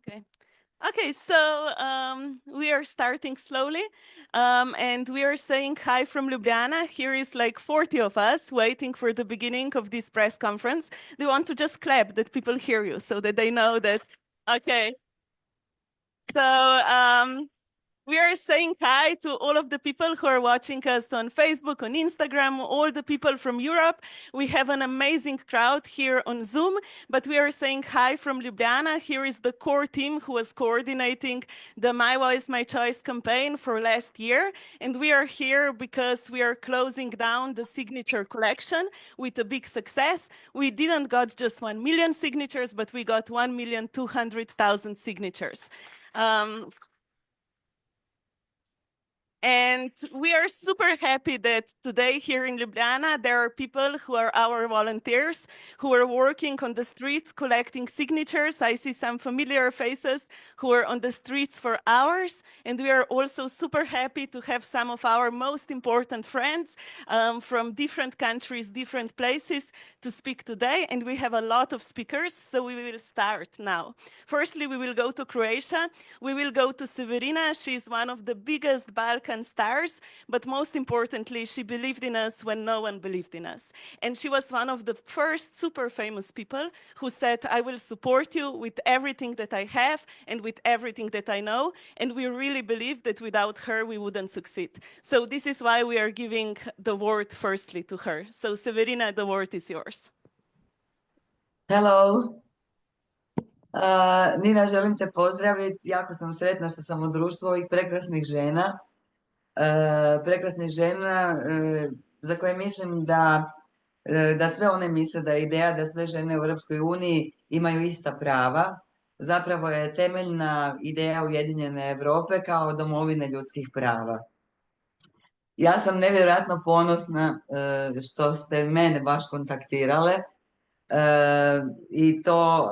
Okay. Okay, so we are starting slowly, and we are saying hi from Ljubljana. Here is like 40 of us waiting for the beginning of this press conference. Do you want to just clap that people hear you so that they know that, okay. So we are saying hi to all of the people who are watching us on Facebook, on Instagram, all the people from Europe. We have an amazing crowd here on Zoom, but we are saying hi from Ljubljana. Here is the core team who was coordinating the My Voice, My Choice campaign for last year. And we are here because we are closing down the signature collection with a big success. We didn't got just 1 million signatures, but we got 1,200,000 signatures. And we are super happy that today here in Ljubljana, there are people who are our volunteers, who are working on the streets collecting signatures. I see some familiar faces who are on the streets for hours. And we are also super happy to have some of our most important friends from different countries, different places to speak today. And we have a lot of speakers, so we will start now. Firstly, we will go to Croatia. We will go to Severina. She's one of the biggest Balkan stars, but most importantly, she believed in us when no one believed in us. And she was one of the first super famous people who said, I will support you with everything that I have and with everything that I know. And we really believe that without her, we wouldn't succeed. So this is why we are giving the word firstly to her. So Severina, the word is yours. Hello. Nina, želim te pozdraviti. Jako sam sretna što sam u društvu ovih prekrasnih žena. Za koje mislim da sve one misle da je ideja da sve žene u Evropskoj uniji imaju ista prava. Zapravo je temeljna ideja Ujedinjene Europe kao domovine ljudskih prava. Ja sam nevjerojatno ponosna što ste mene baš kontaktirale. I to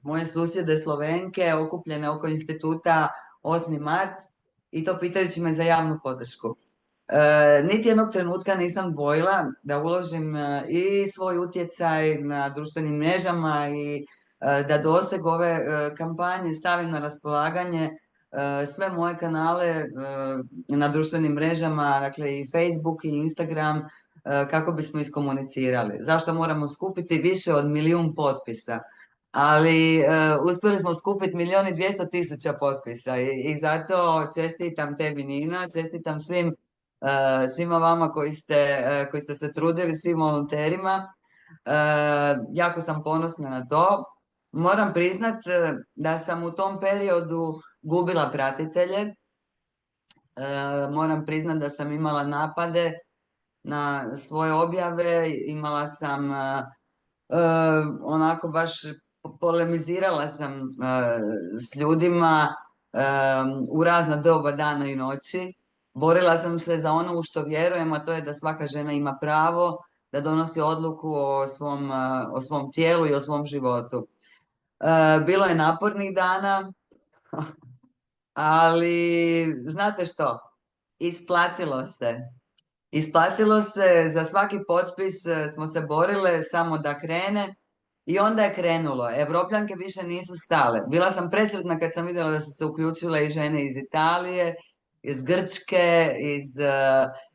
moje susjede Slovenke okupljene oko Inštituta 8. marec i to pitajući me za javnu podršku. Niti jednog trenutka nisam dvojila da uložim i svoj utjecaj na društvenim mrežama i da doseg ove kampanje stavim na raspolaganje sve moje kanale na društvenim mrežama, dakle i Facebook i Instagram, kako bismo iskomunicirali. Zašto moramo skupiti više od 1.000.000 potpisa? Ali uspjeli smo skupiti 1.200.000 potpisa i zato čestitam tebi, Nina, čestitam svima vama koji ste se trudili, svim volonterima. Jako sam ponosna na to. Moram priznat da sam u tom periodu gubila pratitelje. Moram priznat da sam imala napade na svoje objave, imala sam onako baš polemizirala sam s ljudima u razna doba dana i noći. Borila sam se za ono u što vjerujem, a to je da svaka žena ima pravo da donosi odluku o svom tijelu i o svom životu. Bilo je napornih dana, ali znate što? Isplatilo se. Isplatilo se, za svaki potpis smo se borile samo da krene i onda je krenulo. Evropljanke više nisu stale. Bila sam presretna kad sam vidjela da su se uključile i žene iz Italije, iz Grčke,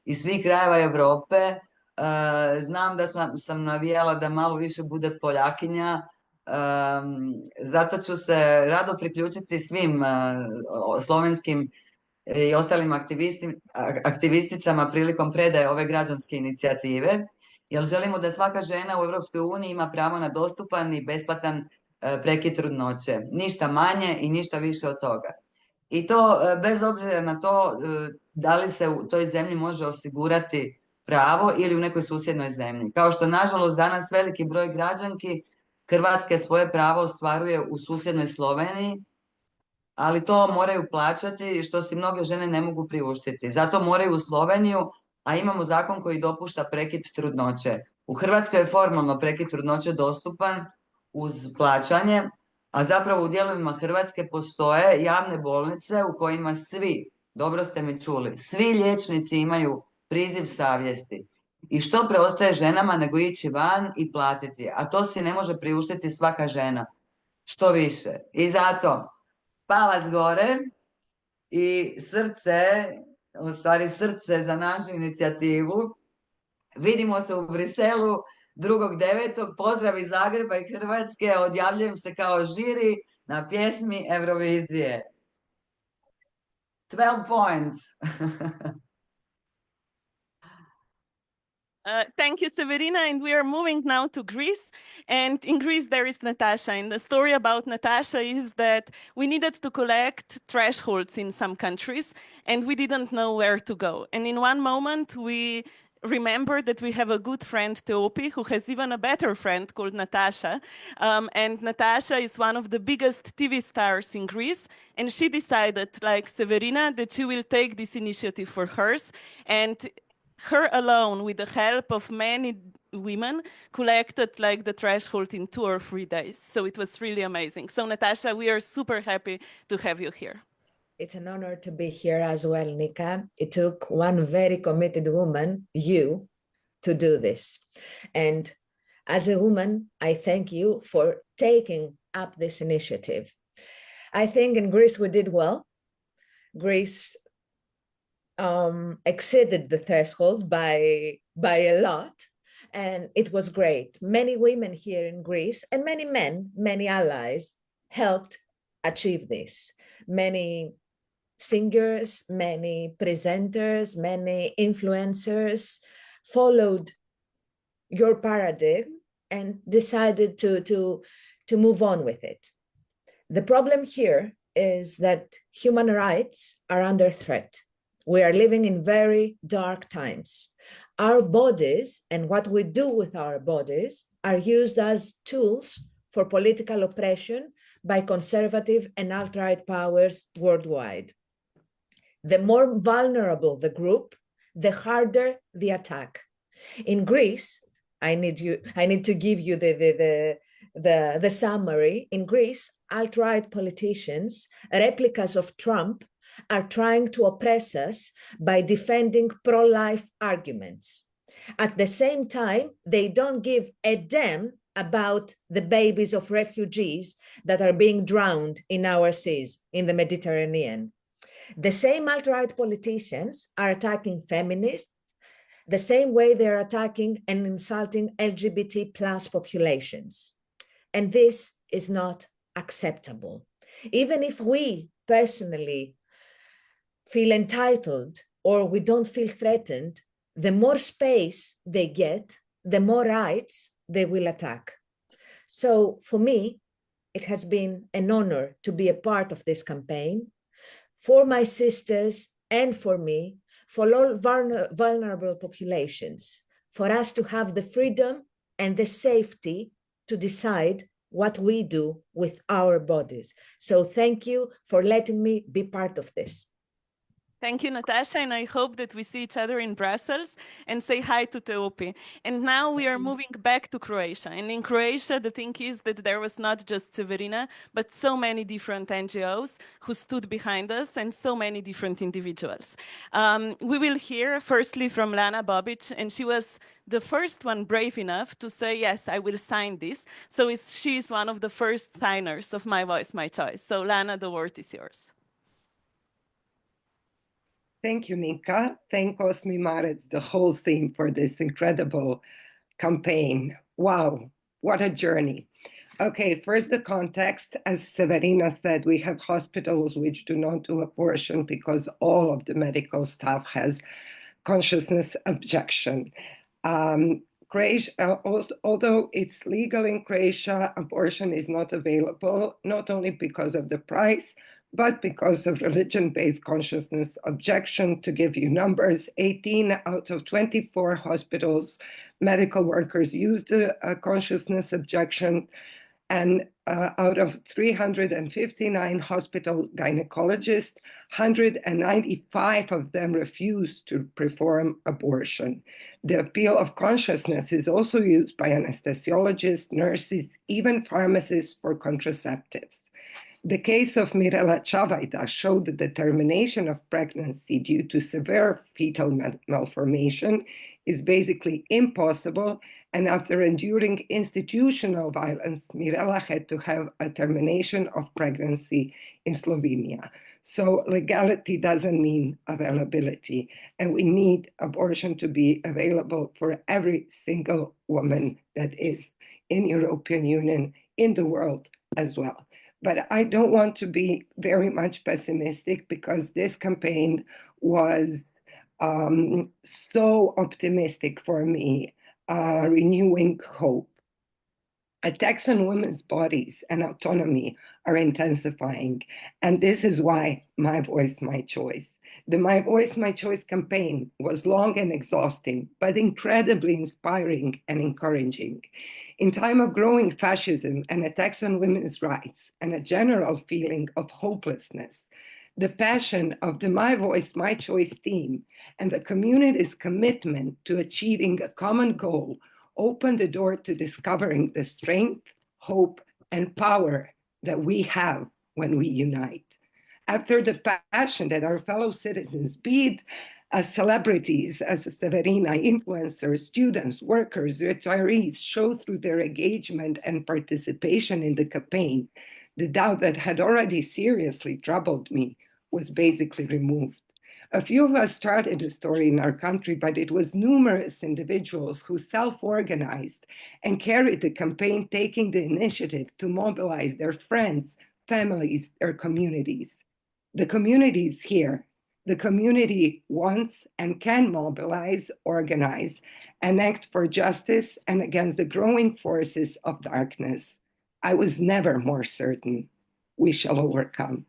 iz svih krajeva Europe. Znam da sam navijala da malo više bude Poljakinja. Zato ću se rado priključiti svim slovenskim i ostalim aktivisticama prilikom predaje ove građanske inicijative, jer želimo da svaka žena u Evropskoj uniji ima pravo na dostupan i besplatan prekid trudnoće. Ništa manje i ništa više od toga. I to bez obzira na to da li se u toj zemlji može osigurati pravo ili u nekoj susjednoj zemlji. Kao što, nažalost, danas veliki broj građanki Hrvatske svoje pravo ostvaruje u susjednoj Sloveniji, ali to moraju plaćati, što si mnoge žene ne mogu priuštiti. Zato moraju u Sloveniju, a imamo zakon koji dopušta prekid trudnoće. U Hrvatskoj je formalno prekid trudnoće dostupan uz plaćanje, a zapravo u dijelovima Hrvatske postoje javne bolnice u kojima svi, dobro ste me čuli, svi liječnici imaju priziv savjesti. I što preostaje ženama nego ići van i platiti, a to si ne može priuštiti svaka žena. što više. I zato palac gore i srce, u stvari srce za našu inicijativu. Vidimo se u Briselu 2.9. Pozdrav iz Zagreba i Hrvatske. Odjavljujem se kao žiri na pjesmi Eurovizije. 12 points. Thank you, Severina. And we are moving now to Greece. And in Greece, there is Natasha. And the story about Natasha is that we needed to collect thresholds in some countries, and we didn't know where to go. And in one moment, we remember that we have a good friend, Teopi, who has even a better friend called Natasha. And Natasha is one of the biggest TV stars in Greece. And she decided, like Severina, that she will take this initiative for hers. And her alone, with the help of many women, collected like the threshold in 2 or 3 days. So it was really amazing. So Natasha, we are super happy to have you here. It's an honor to be here as well, Nika. It took one very committed woman, you, to do this. And as a woman, I thank you for taking up this initiative. I think in Greece we did well. Greece exceeded the threshold by a lot, and it was great. Many women here in Greece and many men, many allies helped achieve this. Many singers, many presenters, many influencers followed your paradigm and decided to move on with it. The problem here is that human rights are under threat. We are living in very dark times. Our bodies and what we do with our bodies are used as tools for political oppression by conservative and alt-right powers worldwide. The more vulnerable the group, the harder the attack. In Greece, I need to give you the summary. In Greece, alt-right politicians, replicas of Trump, are trying to oppress us by defending pro-life arguments. At the same time, they don't give a damn about the babies of refugees that are being drowned in our seas, in the Mediterranean. The same alt-right politicians are attacking feminists the same way they're attacking and insulting LGBT plus populations. And this is not acceptable. Even if we personally feel entitled or we don't feel threatened, the more space they get, the more rights they will attack. So for me, it has been an honor to be a part of this campaign for my sisters and for me, for all vulnerable populations, for us to have the freedom and the safety to decide what we do with our bodies. So thank you for letting me be part of this. Thank you, Natasha, and I hope that we see each other in Brussels and say hi to Teopi. And now we are moving back to Croatia. And in Croatia, the thing is that there was not just Severina, but so many different NGOs who stood behind us and so many different individuals. We will hear firstly from Lana Bobic, and she was the first one brave enough to say, yes, I will sign this. So she is one of the first signers of My Voice, My Choice. So Lana, the word is yours. Thank you, Nika. Thank Kampanja My Voice, the whole team, for this incredible campaign. Wow, what a journey. Okay, first the context. As Severina said, we have hospitals which do not do abortion because all of the medical staff has consciousness objection. Croatia, although it's legal in Croatia, abortion is not available, not only because of the price, but because of religion-based consciousness objection. To give you numbers, 18 out of 24 hospitals, medical workers used a consciousness objection, and out of 359 hospital gynecologists, 195 of them refused to perform abortion. The appeal of consciousness is also used by anesthesiologists, nurses, even pharmacists for contraceptives. The case of Mirela Čavajda showed that the termination of pregnancy due to severe fetal malformation is basically impossible And after enduring institutional violence, Mirela had to have a termination of pregnancy in Slovenia. So legality doesn't mean availability, and we need abortion to be available for every single woman that is in European Union, in the world as well. But I don't want to be very much pessimistic, because this campaign was so optimistic for me, renewing hope. Attacks on women's bodies and autonomy are intensifying, and this is why My Voice, My Choice. The My Voice, My Choice campaign was long and exhausting, but incredibly inspiring and encouraging. In time of growing fascism and attacks on women's rights and a general feeling of hopelessness, the passion of the My Voice, My Choice team and the community's commitment to achieving a common goal opened the door to discovering the strength, hope, and power that we have when we unite. After the passion that our fellow citizens, be it as celebrities, as Severina, influencers, students, workers, retirees, show through their engagement and participation in the campaign, the doubt that had already seriously troubled me was basically removed. A few of us started a story in our country, but it was numerous individuals who self-organized and carried the campaign, taking the initiative to mobilize their friends, families, their communities. The community is here. The community wants and can mobilize, organize, and act for justice and against the growing forces of darkness. I was never more certain we shall overcome.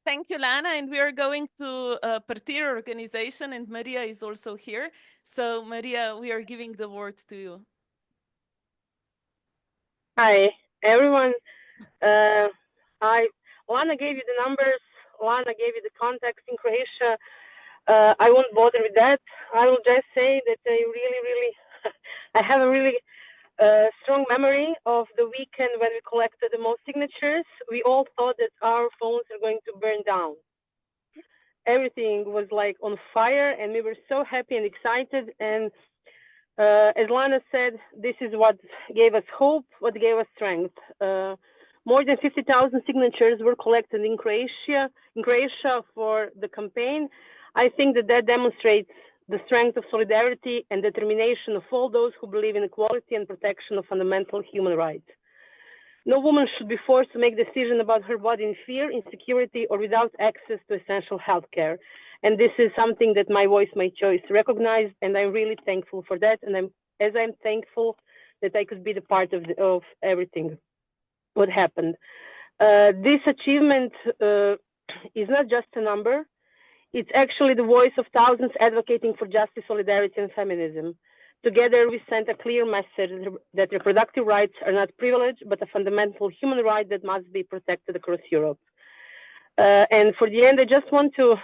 Thank you, Lana. And we are going to Partir organization, and Maria is also here. So Maria, we are giving the word to you. Hi, everyone. Lana gave you the numbers. Lana gave you the context in Croatia. I won't bother with that. I will just say that I have a really strong memory of the weekend when we collected the most signatures. We all thought that our phones are going to burn down. Everything was like on fire, and we were so happy and excited. And as Lana said, this is what gave us hope, what gave us strength. More than 50,000 signatures were collected in Croatia for the campaign. I think that demonstrates the strength of solidarity and determination of all those who believe in equality and protection of fundamental human rights. No woman should be forced to make decisions about her body in fear, insecurity, or without access to essential health care. And this is something that My Voice, My Choice recognized, and I'm really thankful for that. And I'm thankful that I could be the part of everything what happened. This achievement is not just a number. It's actually the voice of thousands advocating for justice, solidarity, and feminism. Together, we sent a clear message that reproductive rights are not privilege, but a fundamental human right that must be protected across Europe. And for the end, I just want to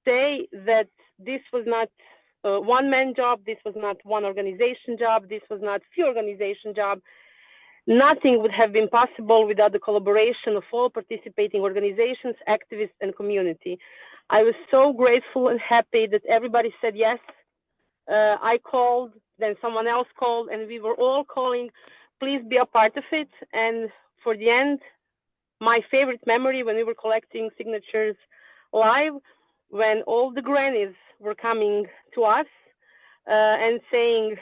say that this was not a one-man job. This was not one organization job. This was not few organization job. Nothing would have been possible without the collaboration of all participating organizations, activists, and community. I was so grateful and happy that everybody said yes. I called, then someone else called, and we were all calling, please be a part of it. And for the end, my favorite memory when we were collecting signatures live, when all the grannies were coming to us and saying,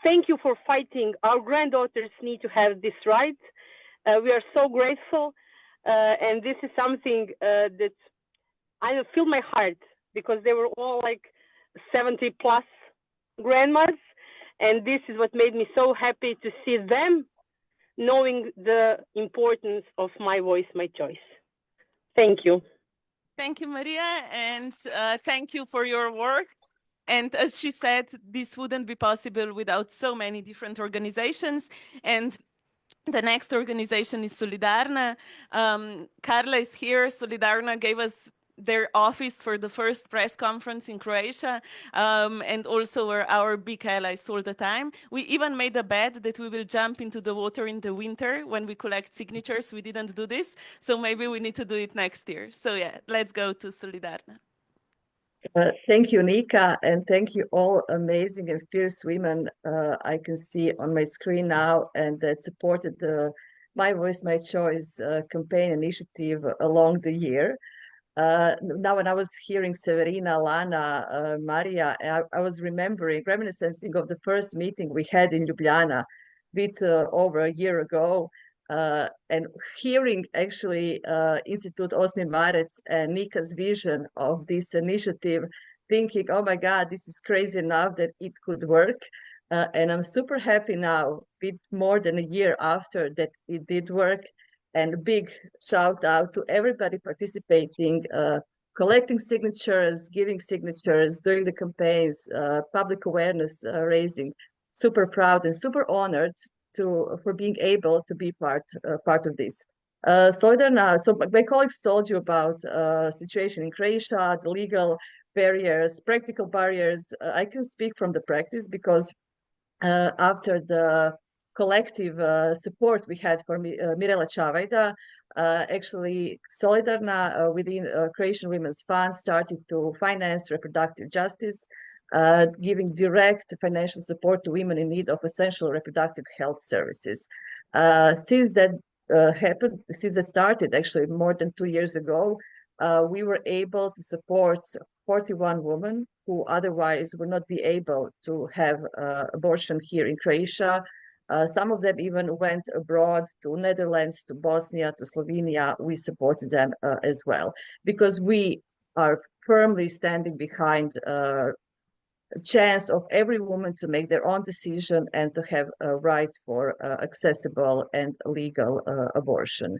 thank you for fighting. Our granddaughters need to have this right. We are so grateful. And this is something that I feel my heart, because they were all like 70 plus grandmas. And this is what made me so happy to see them knowing the importance of My Voice, My Choice. Thank you. Thank you, Maria. And thank you for your work. And as she said, this wouldn't be possible without so many different organizations. And the next organization is Solidarna. Carla is here. Solidarna gave us their office for the first press conference in Croatia, and also were our big allies all the time. We even made a bet that we will jump into the water in the winter when we collect signatures. We didn't do this, so maybe we need to do it next year. So yeah, let's go to Solidarna. Thank you, Nika, and thank you all amazing and fierce women I can see on my screen now and that supported the My Voice, My Choice campaign initiative along the year. Now, when I was hearing Severina, Lana, Maria, I was reminiscing of the first meeting we had in Ljubljana a bit over a year ago, and hearing actually Inštitut 8. Marec and Nika's vision of this initiative, thinking, oh my God, this is crazy enough that it could work. And I'm super happy now, a bit more than a year after that it did work. And a big shout out to everybody participating, collecting signatures, giving signatures, doing the campaigns, public awareness raising. Super proud and super honored for being able to be part of this. Solidarna, so my colleagues told you about situation in Croatia, the legal barriers, practical barriers. I can speak from the practice because after the collective support we had for Mirela Čavajda, actually Solidarna within Croatian Women's Fund started to finance reproductive justice, giving direct financial support to women in need of essential reproductive health services. Since that started actually more than 2 years ago, we were able to support 41 women who otherwise would not be able to have abortion here in Croatia. Some of them even went abroad to Netherlands, to Bosnia, to Slovenia. We supported them as well because we are firmly standing behind a chance of every woman to make their own decision and to have a right for accessible and legal abortion.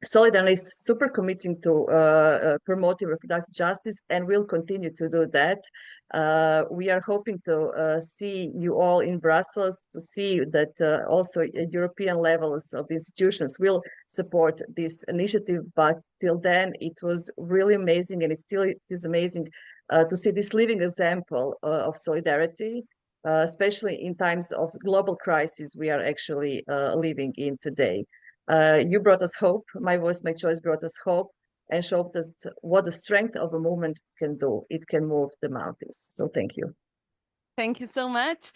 Solidarna is super committing to promoting reproductive justice and will continue to do that. We are hoping to see you all in Brussels, to see that also at European levels of the institutions will support this initiative. But till then, it was really amazing, and it is amazing to see this living example of solidarity, especially in times of global crisis we are actually living in today. You brought us hope. My Voice, My Choice brought us hope and showed us what the strength of a movement can do. It can move the mountains. So thank you. Thank you so much.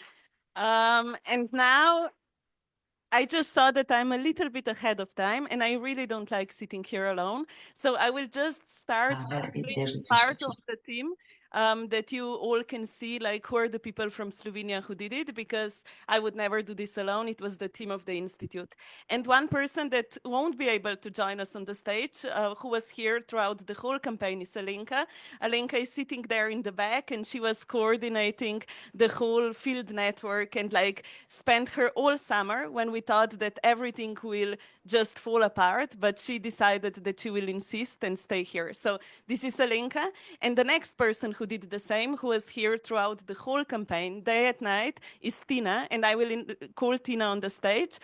And now I just saw that I'm a little bit ahead of time and I really don't like sitting here alone. So I will just start part of the team that you all can see, like who are the people from Slovenia who did it, because I would never do this alone. It was the team of the Institute. And one person that won't be able to join us on the stage, who was here throughout the whole campaign, is Alenka. Alenka is sitting there in the back and she was coordinating the whole field network and like spent her all summer when we thought that everything will just fall apart, but she decided that she will insist and stay here. So this is Alenka. And the next person who did the same, who was here throughout the whole campaign, day and night, is Tina, and I will call Tina on the stage.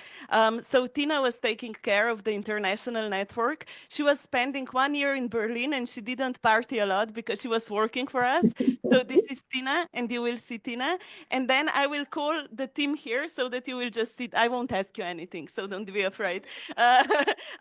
So Tina was taking care of the international network. She was spending 1 year in Berlin, and she didn't party a lot because she was working for us. So this is Tina, and you will see Tina. And then I will call the team here so that you will just sit. I won't ask you anything, so don't be afraid.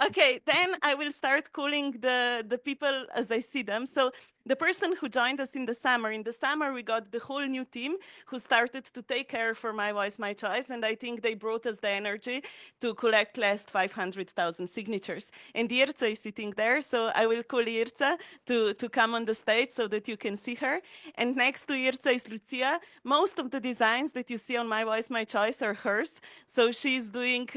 Okay, then I will start calling the people as I see them. So the person who joined us in the summer we got the whole new team who started to take care for My Voice, My Choice, and I think they brought us the energy to collect last 500,000 signatures. And Jirca is sitting there, so I will call Jirca to come on the stage so that you can see her. And next to Jirca is Lucia. Most of the designs that you see on My Voice, My Choice are hers, so she's doing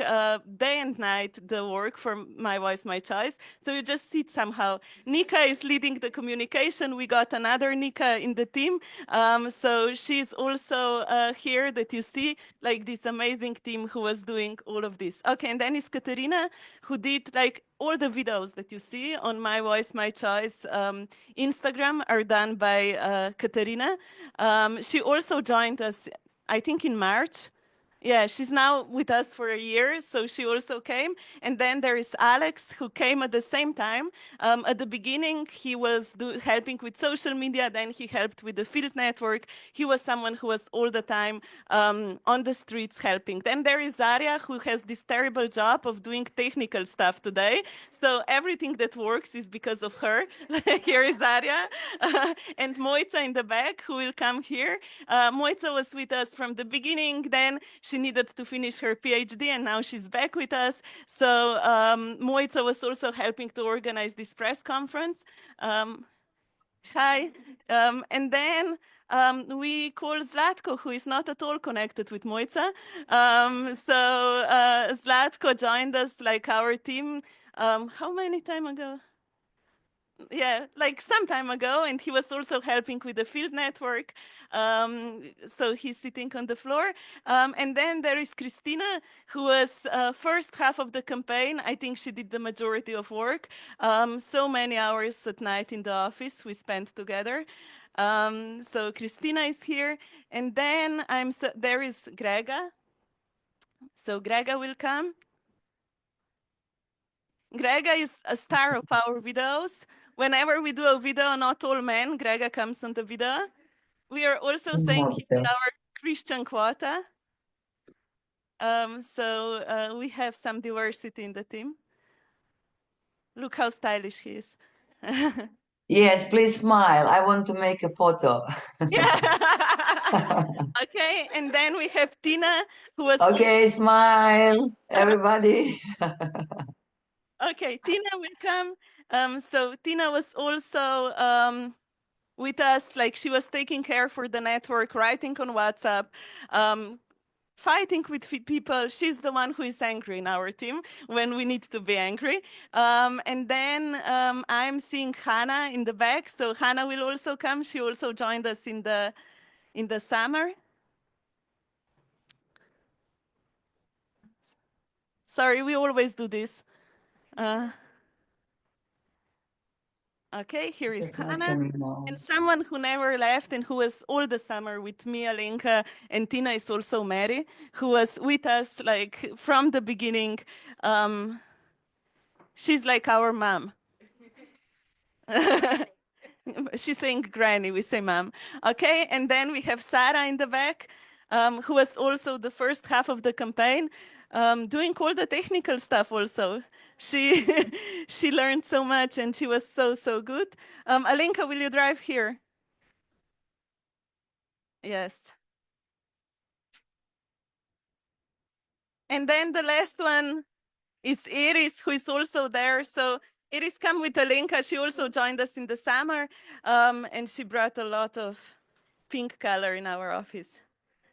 day and night the work for My Voice, My Choice. So you just see it somehow. Nika is leading the communication. We got another Nika in the team. So she's also here that you see, like this amazing team who was doing all of this. Okay, and then is Katerina, who did like all the videos that you see on My Voice, My Choice Instagram are done by Katerina. She also joined us, I think in March. Yeah, she's now with us for a year, so she also came. And then there is Alex, who came at the same time. At the beginning, he was helping with social media, then he helped with the field network. He was someone who was all the time on the streets helping. Then there is Zarya, who has this terrible job of doing technical stuff today. So everything that works is because of her. Here is Zarya. And Mojca in the back, who will come here. Mojca was with us from the beginning, then she needed to finish her PhD, and now she's back with us. So Mojca was also helping to organize this press conference. Hi. And then we call Zlatko, who is not at all connected with Mojca. So Zlatko joined us, like our team, how many time ago? Yeah, like some time ago, and he was also helping with the field network. So he's sitting on the floor. And then there is Christina, who was first half of the campaign. I think she did the majority of work. So many hours at night in the office we spent together. So Christina is here. And then there is Grega. So Grega will come. Grega is a star of our videos. Whenever we do a video, not all men, Grega comes on the video. We are also saying he's our Christian quota. So we have some diversity in the team. Look how stylish he is. Yes, please smile. I want to make a photo. Yeah. Okay, and then we have Tina, who was... Okay, smile, everybody. Okay, Tina will come. So Tina was also with us, like she was taking care for the network, writing on WhatsApp, fighting with people. She's the one who is angry in our team when we need to be angry. And then I'm seeing Hannah in the back. So Hannah will also come. She also joined us in the summer. Sorry, we always do this. Okay, here is Hannah, and someone who never left and who was all the summer with me, Alenka, and Tina is also Mary, who was with us like from the beginning. She's like our mom. She's saying granny, we say mom. Okay, and then we have Sarah in the back, who was also the first half of the campaign, doing all the technical stuff also. She learned so much and she was so good. Alenka, will you drive here? Yes. And then the last one is Iris, who is also there. So Iris come with Alenka. She also joined us in the summer, and she brought a lot of pink color in our office.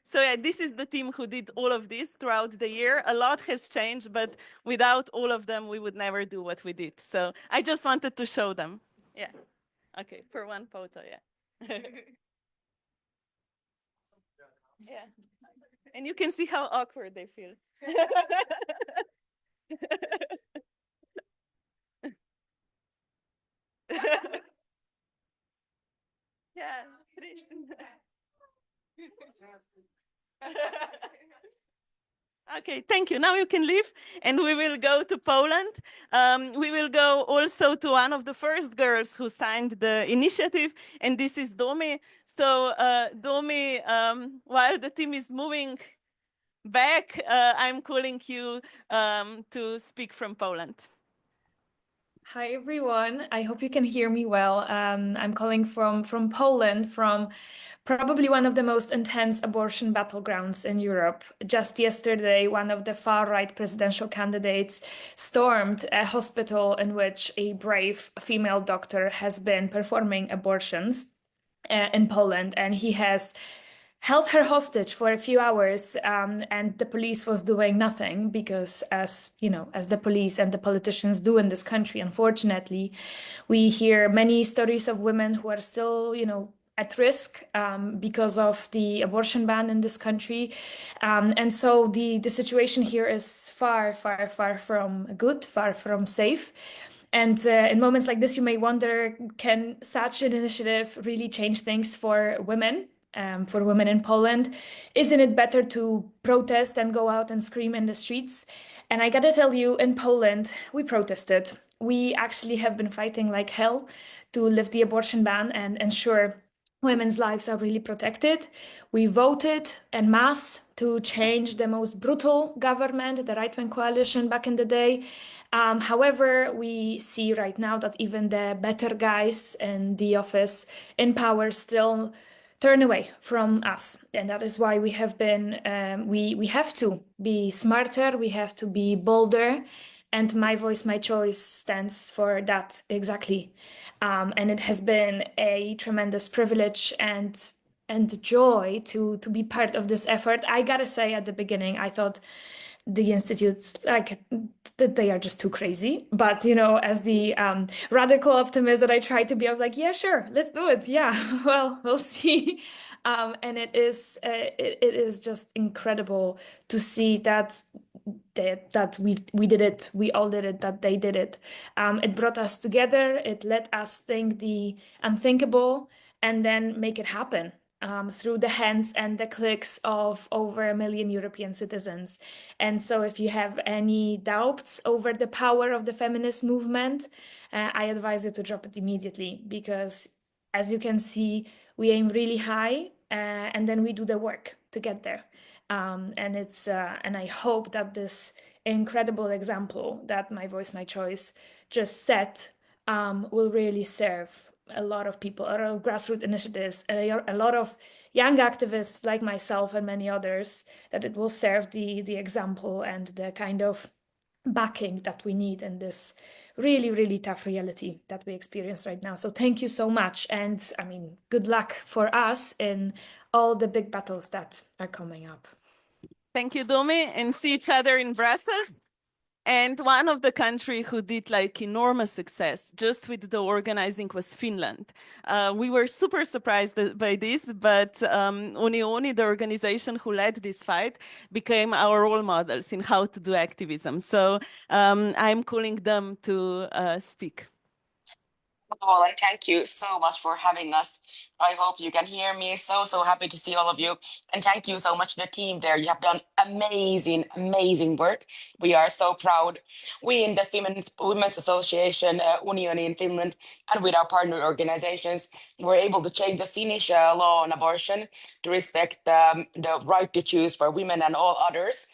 So yeah, this is the team who did all of this throughout the year. A lot has changed, but without all of them, we would never do what we did. So I just wanted to show them. Yeah. Okay, for one photo, yeah. Yeah. And you can see how awkward they feel. Yeah. Okay, thank you. Now you can leave, and we will go to Poland. We will go also to one of the first girls who signed the initiative, and this is Domi. So Domi, while the team is moving back, I'm calling you to speak from Poland. Hi, everyone. I hope you can hear me well. I'm calling from Poland, from probably one of the most intense abortion battlegrounds in Europe. Just yesterday, one of the far-right presidential candidates stormed a hospital in which a brave female doctor has been performing abortions in Poland, and he has held her hostage for a few hours, and the police was doing nothing because, as you know, as the police and the politicians do in this country, unfortunately, we hear many stories of women who are still, at risk because of the abortion ban in this country. And so the situation here is far from good, far from safe. And in moments like this, you may wonder, can such an initiative really change things for women? for women in Poland. Isn't it better to protest and go out and scream in the streets? And I gotta tell you, in Poland, we protested. We actually have been fighting like hell to lift the abortion ban and ensure women's lives are really protected. We voted en masse to change the most brutal government, the right-wing coalition back in the day. However, we see right now that even the better guys in the office, in power, still turn away from us. And that is why we have been, we have to be smarter, we have to be bolder. And My Voice, My Choice stands for that exactly. And it has been a tremendous privilege and joy to be part of this effort. I gotta say, at the beginning, I thought the Institute, like, they are just too crazy. But, you know, as the radical optimist that I tried to be, I was like, yeah, sure, let's do it. Yeah, well, we'll see. And it is just incredible to see that we did it, we all did it, that they did it. It brought us together, it let us think the unthinkable and then make it happen through the hands and the clicks of over 1 million European citizens. And so if you have any doubts over the power of the feminist movement, I advise you to drop it immediately, because as you can see, we aim really high and then we do the work to get there. And it's and I hope that this incredible example that My Voice, My Choice just set will really serve a lot of people, a lot of grassroots initiatives, a lot of young activists like myself and many others, that it will serve the example and the kind of backing that we need in this really, really tough reality that we experience right now. So thank you so much. And I mean, good luck for us in all the big battles that are coming up. Thank you, Domi, and see each other in Brussels. And one of the countries who did like enormous success just with the organizing was Finland. We were super surprised by this, but Unii, the organization who led this fight, became our role models in how to do activism. So I'm calling them to speak. Well, and thank you so much for having us. I hope you can hear me. So happy to see all of you. And thank you so much to the team there. You have done amazing work. We are so proud. We in the Women's Association, Unii in Finland, and with our partner organizations, were able to change the Finnish law on abortion to respect the right to choose for women and all others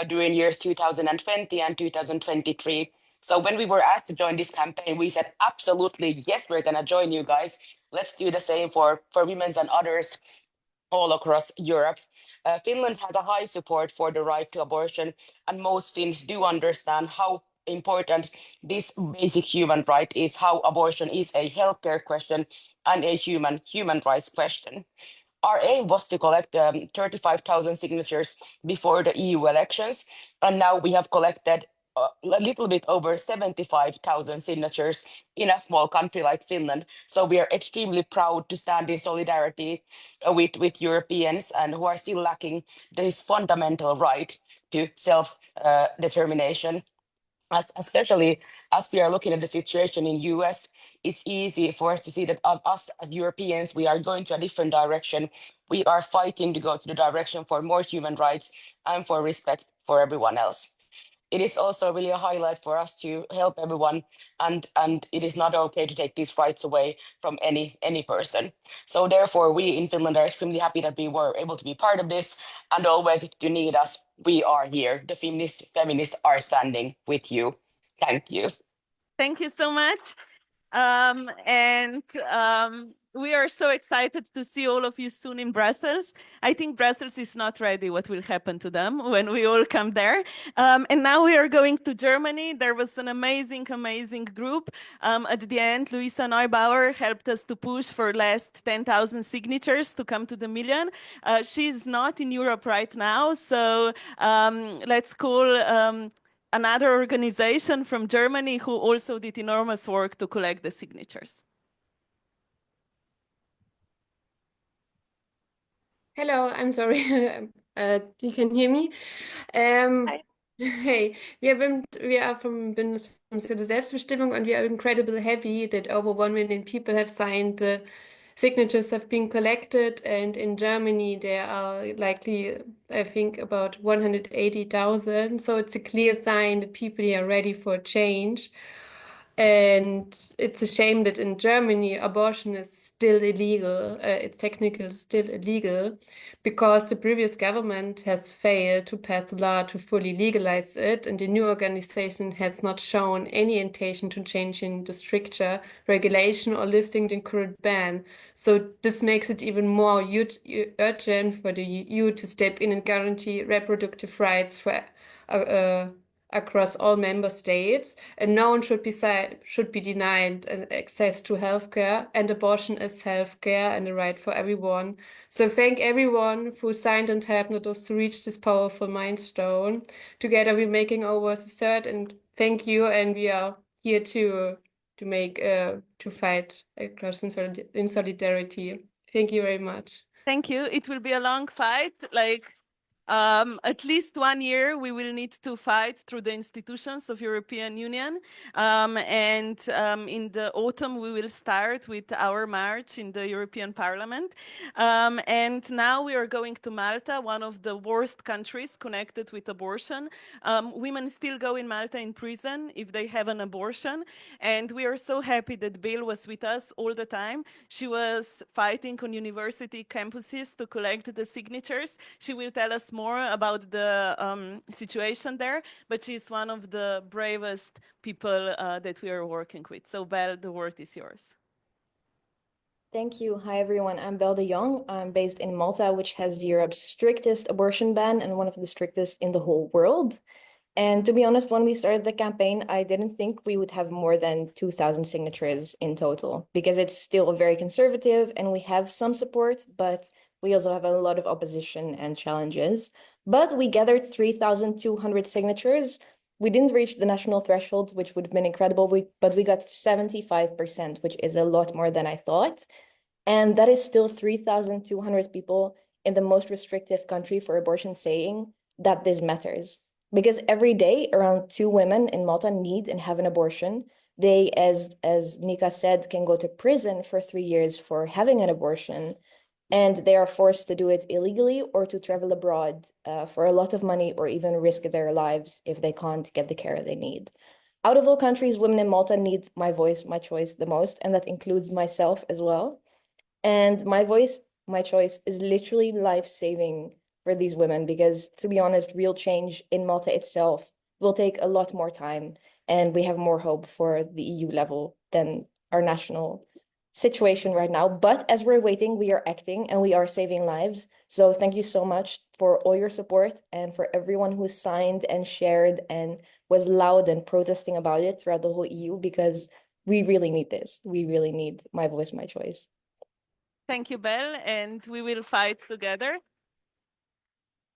during years 2020 and 2023. So when we were asked to join this campaign, we said, absolutely, yes, we're going to join you guys. Let's do the same for women's and others all across Europe. Finland has a high support for the right to abortion, and most Finns do understand how important this basic human right is, how abortion is a healthcare question and a human rights question. Our aim was to collect 35,000 signatures before the EU elections, and now we have collected a little bit over 75,000 signatures in a small country like Finland. So we are extremely proud to stand in solidarity with Europeans and who are still lacking this fundamental right to self-determination. Especially as we are looking at the situation in US, it's easy for us to see that us as Europeans, we are going to a different direction. We are fighting to go to the direction for more human rights and for respect for everyone else. It is also really a highlight for us to help everyone, and it is not okay to take these rights away from any person. So therefore, we in Finland are extremely happy that we were able to be part of this, and always, if you need us, we are here. The feminists are standing with you. Thank you. Thank you so much. We are so excited to see all of you soon in Brussels. I think Brussels is not ready what will happen to them when we all come there. And now we are going to Germany. There was an amazing group. At the end, Luisa Neubauer helped us to push for last 10,000 signatures to come to the million. She's not in Europe right now, so let's call another organization from Germany who also did enormous work to collect the signatures. Hello, I'm sorry. You can hear me. Hey, we are from Bündnis für die Selbstbestimmung, and we are incredibly happy that over 1 million people have signed the signatures have been collected, and in Germany there are likely, I think, about 180,000. So it's a clear sign that people are ready for change. And it's a shame that in Germany abortion is still illegal. It's technically still illegal because the previous government has failed to pass a law to fully legalize it, and the new organization has not shown any intention to changing the structure, regulation, or lifting the current ban. So this makes it even more urgent for the EU to step in and guarantee reproductive rights for across all member states, and no one should be denied access to healthcare, and abortion is healthcare and a right for everyone. So thank everyone who signed and helped us to reach this powerful milestone. Together we're making over the third, and thank you, and we are here to fight across in solidarity. Thank you very much. Thank you. It will be a long fight, at least 1 year we will need to fight through the institutions of European Union. In the autumn we will start with our march in the European Parliament. And now we are going to Malta, one of the worst countries connected with abortion. Women still go in Malta in prison if they have an abortion. And we are so happy that Bill was with us all the time. She was fighting on university campuses to collect the signatures. She will tell us more about the situation there, but she's one of the bravest people that we are working with. So Belle, the word is yours. Thank you. Hi, everyone. I'm Belle de Jong. I'm based in Malta, which has Europe's strictest abortion ban and one of the strictest in the whole world. And to be honest, when we started the campaign, I didn't think we would have more than 2,000 signatures in total, because it's still very conservative and we have some support, but we also have a lot of opposition and challenges. But we gathered 3,200 signatures. We didn't reach the national threshold, which would have been incredible, but we got 75%, which is a lot more than I thought. And that is still 3,200 people in the most restrictive country for abortion saying that this matters. Because every day, around 2 women in Malta need and have an abortion. They, as Nika said, can go to prison for 3 years for having an abortion. And they are forced to do it illegally or to travel abroad for a lot of money or even risk their lives if they can't get the care they need. Out of all countries, women in Malta need my voice, my choice the most, and that includes myself as well. And my voice, my choice is literally life-saving for these women because, to be honest, real change in Malta itself will take a lot more time, and we have more hope for the EU level than our national situation right now. But as we're waiting, we are acting and we are saving lives. So thank you so much for all your support and for everyone who signed and shared and was loud and protesting about it throughout the whole EU, because we really need this. We really need my voice, my choice. Thank you, Belle, and we will fight together.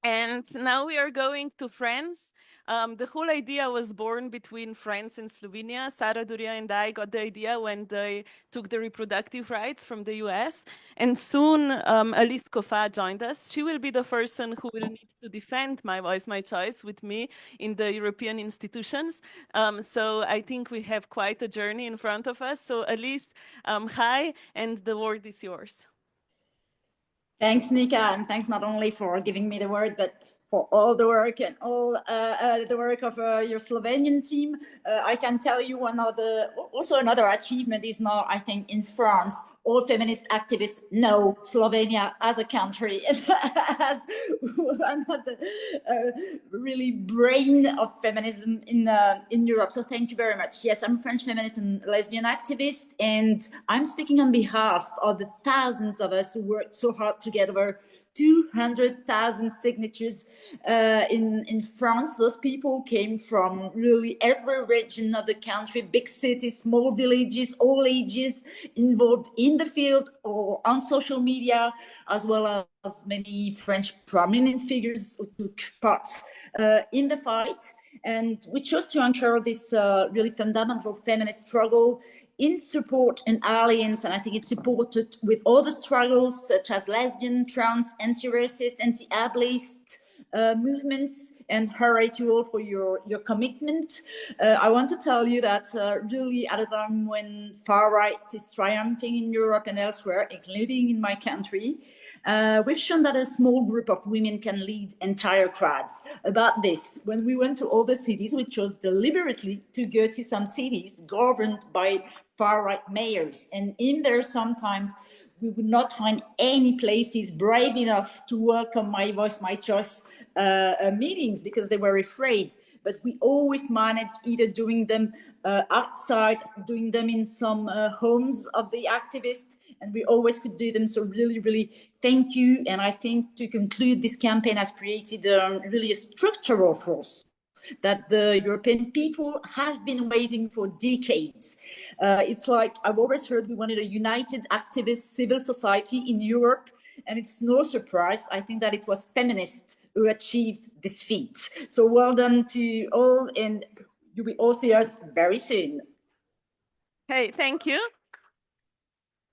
And now we are going to France. The whole idea was born between France and Slovenia. Sara Duria and I got the idea when they took the reproductive rights from the US. And soon Alice Kofa joined us. She will be the person who will need to defend my voice, my choice with me in the European institutions. So I think we have quite a journey in front of us. So Alice, hi, and the word is yours. Thanks, Nika, and thanks not only for giving me the word, but for all the work and all the work of your Slovenian team. I can tell you also another achievement is now, I think, in France, all feminist activists know Slovenia as a country and as one of the really brain of feminism in Europe. So thank you very much. Yes, I'm a French feminist and lesbian activist, and I'm speaking on behalf of the thousands of us who worked so hard to get over 200,000 signatures in France. Those people came from really every region of the country, big cities, small villages, all ages, involved in the field or on social media, as well as many French prominent figures who took part in the fight. And we chose to anchor this really fundamental feminist struggle in support and alliance, and I think it's supported with other struggles such as lesbian, trans, anti-racist, anti-ableist, movements, and hooray to all for your commitment. I want to tell you that really at a time when far right is triumphing in Europe and elsewhere, including in my country, we've shown that a small group of women can lead entire crowds. About this, when we went to all the cities, we chose deliberately to go to some cities governed by far-right mayors. And in there, sometimes we would not find any places brave enough to welcome My Voice, My Choice meetings because they were afraid. But we always managed either doing them outside, doing them in some homes of the activists, and we always could do them. So really, really thank you. And I think to conclude, this campaign has created really a structural force that the European people have been waiting for decades. It's like I've always heard we wanted a united activist civil society in Europe, and it's no surprise. I think that it was feminists who achieved this feat. So well done to all, and you will all see us very soon. Hey, thank you.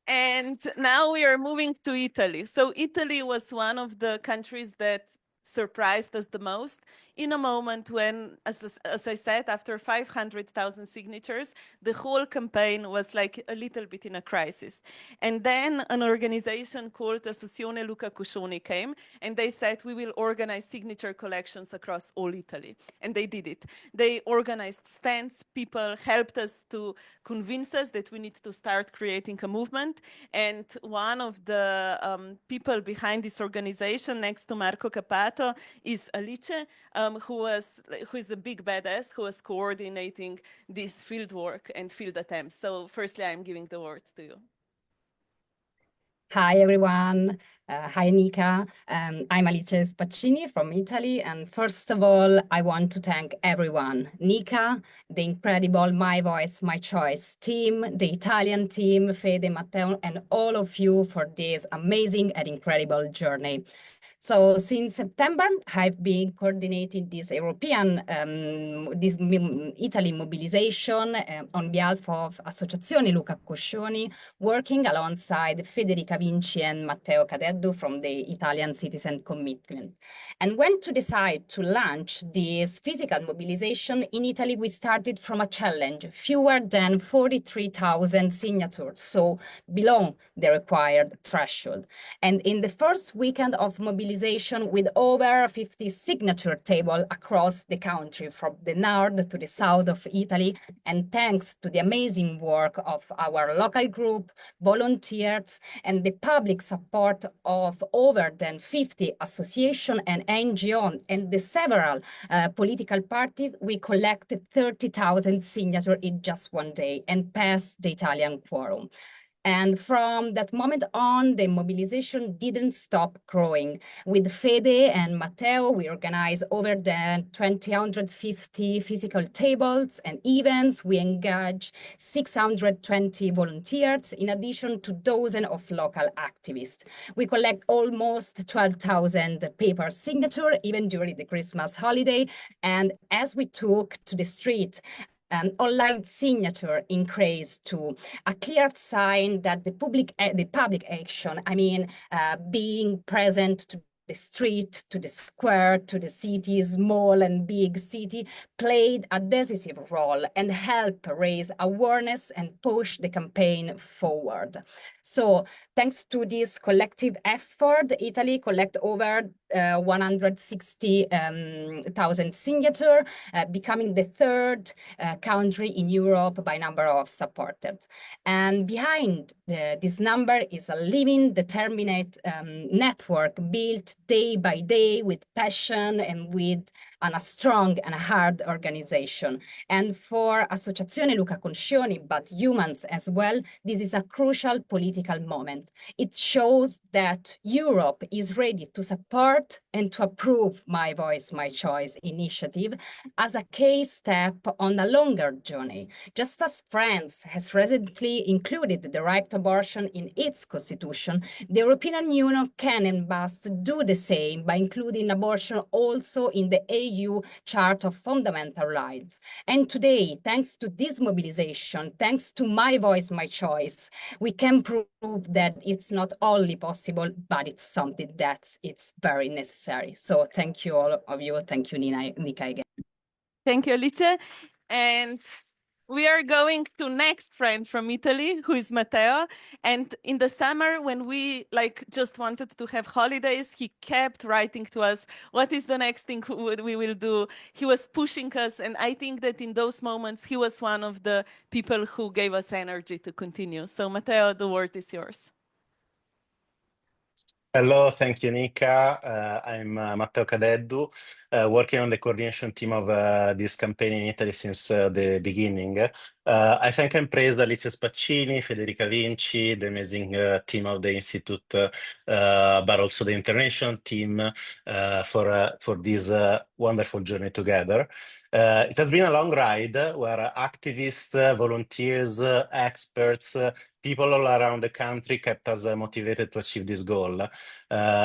And now we are moving to Italy. So Italy was one of the countries that surprised us the most in a moment when, as I said, after 500,000 signatures, the whole campaign was like a little bit in a crisis. And then an organization called Associazione Luca Coscioni came, and they said, we will organize signature collections across all Italy. And they did it. They organized stands, people helped us to convince us that we need to start creating a movement. And one of the people behind this organization, next to Marco Cappato, is Alice, who is a big badass, who was coordinating this field work and field attempts. So firstly, I'm giving the word to you. Hi, everyone. Hi, Nika. I'm Alice Spaccini from Italy. And first of all, I want to thank everyone. Nika, the incredible My Voice, My Choice team, the Italian team, Fede, Matteo, and all of you for this amazing and incredible journey. So since September, I've been coordinating this European, Italy mobilization on behalf of Associazione Luca Coscioni, working alongside Federica Vinci and Matteo Cadeddu from the Italian Citizen Commitment. And when to decide to launch this physical mobilization in Italy, we started from a challenge, fewer than 43,000 signatures, so below the required threshold. And in the first weekend of mobilization, with over 50 signature tables across the country, from the north to the south of Italy, and thanks to the amazing work of our local group, volunteers, and the public support of over than 50 associations and NGOs, and the several political parties, we collected 30,000 signatures in just one day and passed the Italian quorum. And from that moment on, the mobilization didn't stop growing. With Fede and Matteo, we organized over than 250 physical tables and events. We engaged 620 volunteers, in addition to dozens of local activists. We collect almost 12,000 paper signatures, even during the Christmas holiday. And as we took to the street, online signature increased to a clear sign that the public action, being present to the street, to the square, to the city, small and big city, played a decisive role and helped raise awareness and push the campaign forward. So thanks to this collective effort, Italy collected over 160,000 signatures, becoming the third country in Europe by number of supporters. And behind this number is a living, determined network built day by day with passion and with a strong and a hard organization. And for Associazione Luca Coscioni, but humans as well, this is a crucial political moment. It shows that Europe is ready to support and to approve My Voice, My Choice initiative as a key step on a longer journey. Just as France has recently included the right to abortion in its constitution, the European Union can and must do the same by including abortion also in the EU Charter of Fundamental Rights. And today, thanks to this mobilization, thanks to My Voice, My Choice, we can prove that it's not only possible, but it's something it's very necessary. So thank you all of you. Thank you, Nika, again. Thank you, Alice. And we are going to next friend from Italy, who is Matteo. And in the summer, when we just wanted to have holidays, he kept writing to us, what is the next thing we will do? He was pushing us. And I think that in those moments, he was one of the people who gave us energy to continue. So Matteo, the word is yours. Hello, thank you, Nika. I'm Matteo Cadeddu, working on the coordination team of this campaign in Italy since the beginning. I thank and praise Alice Spaccini, Federica Vinci, the amazing team of the Institute, but also the international team for this wonderful journey together. It has been a long ride where activists, volunteers, experts, people all around the country kept us motivated to achieve this goal.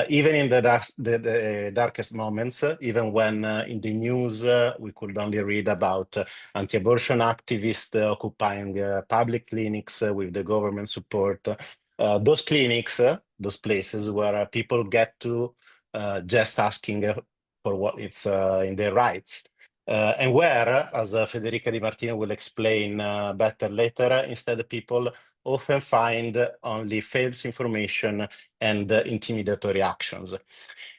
Even in the darkest moments, even when in the news we could only read about anti-abortion activists occupying public clinics with the government support. Those clinics, those places where people get to just asking for what it's in their rights. And where, as Federica Di Martino will explain better later, instead people often find only false information and intimidatory actions.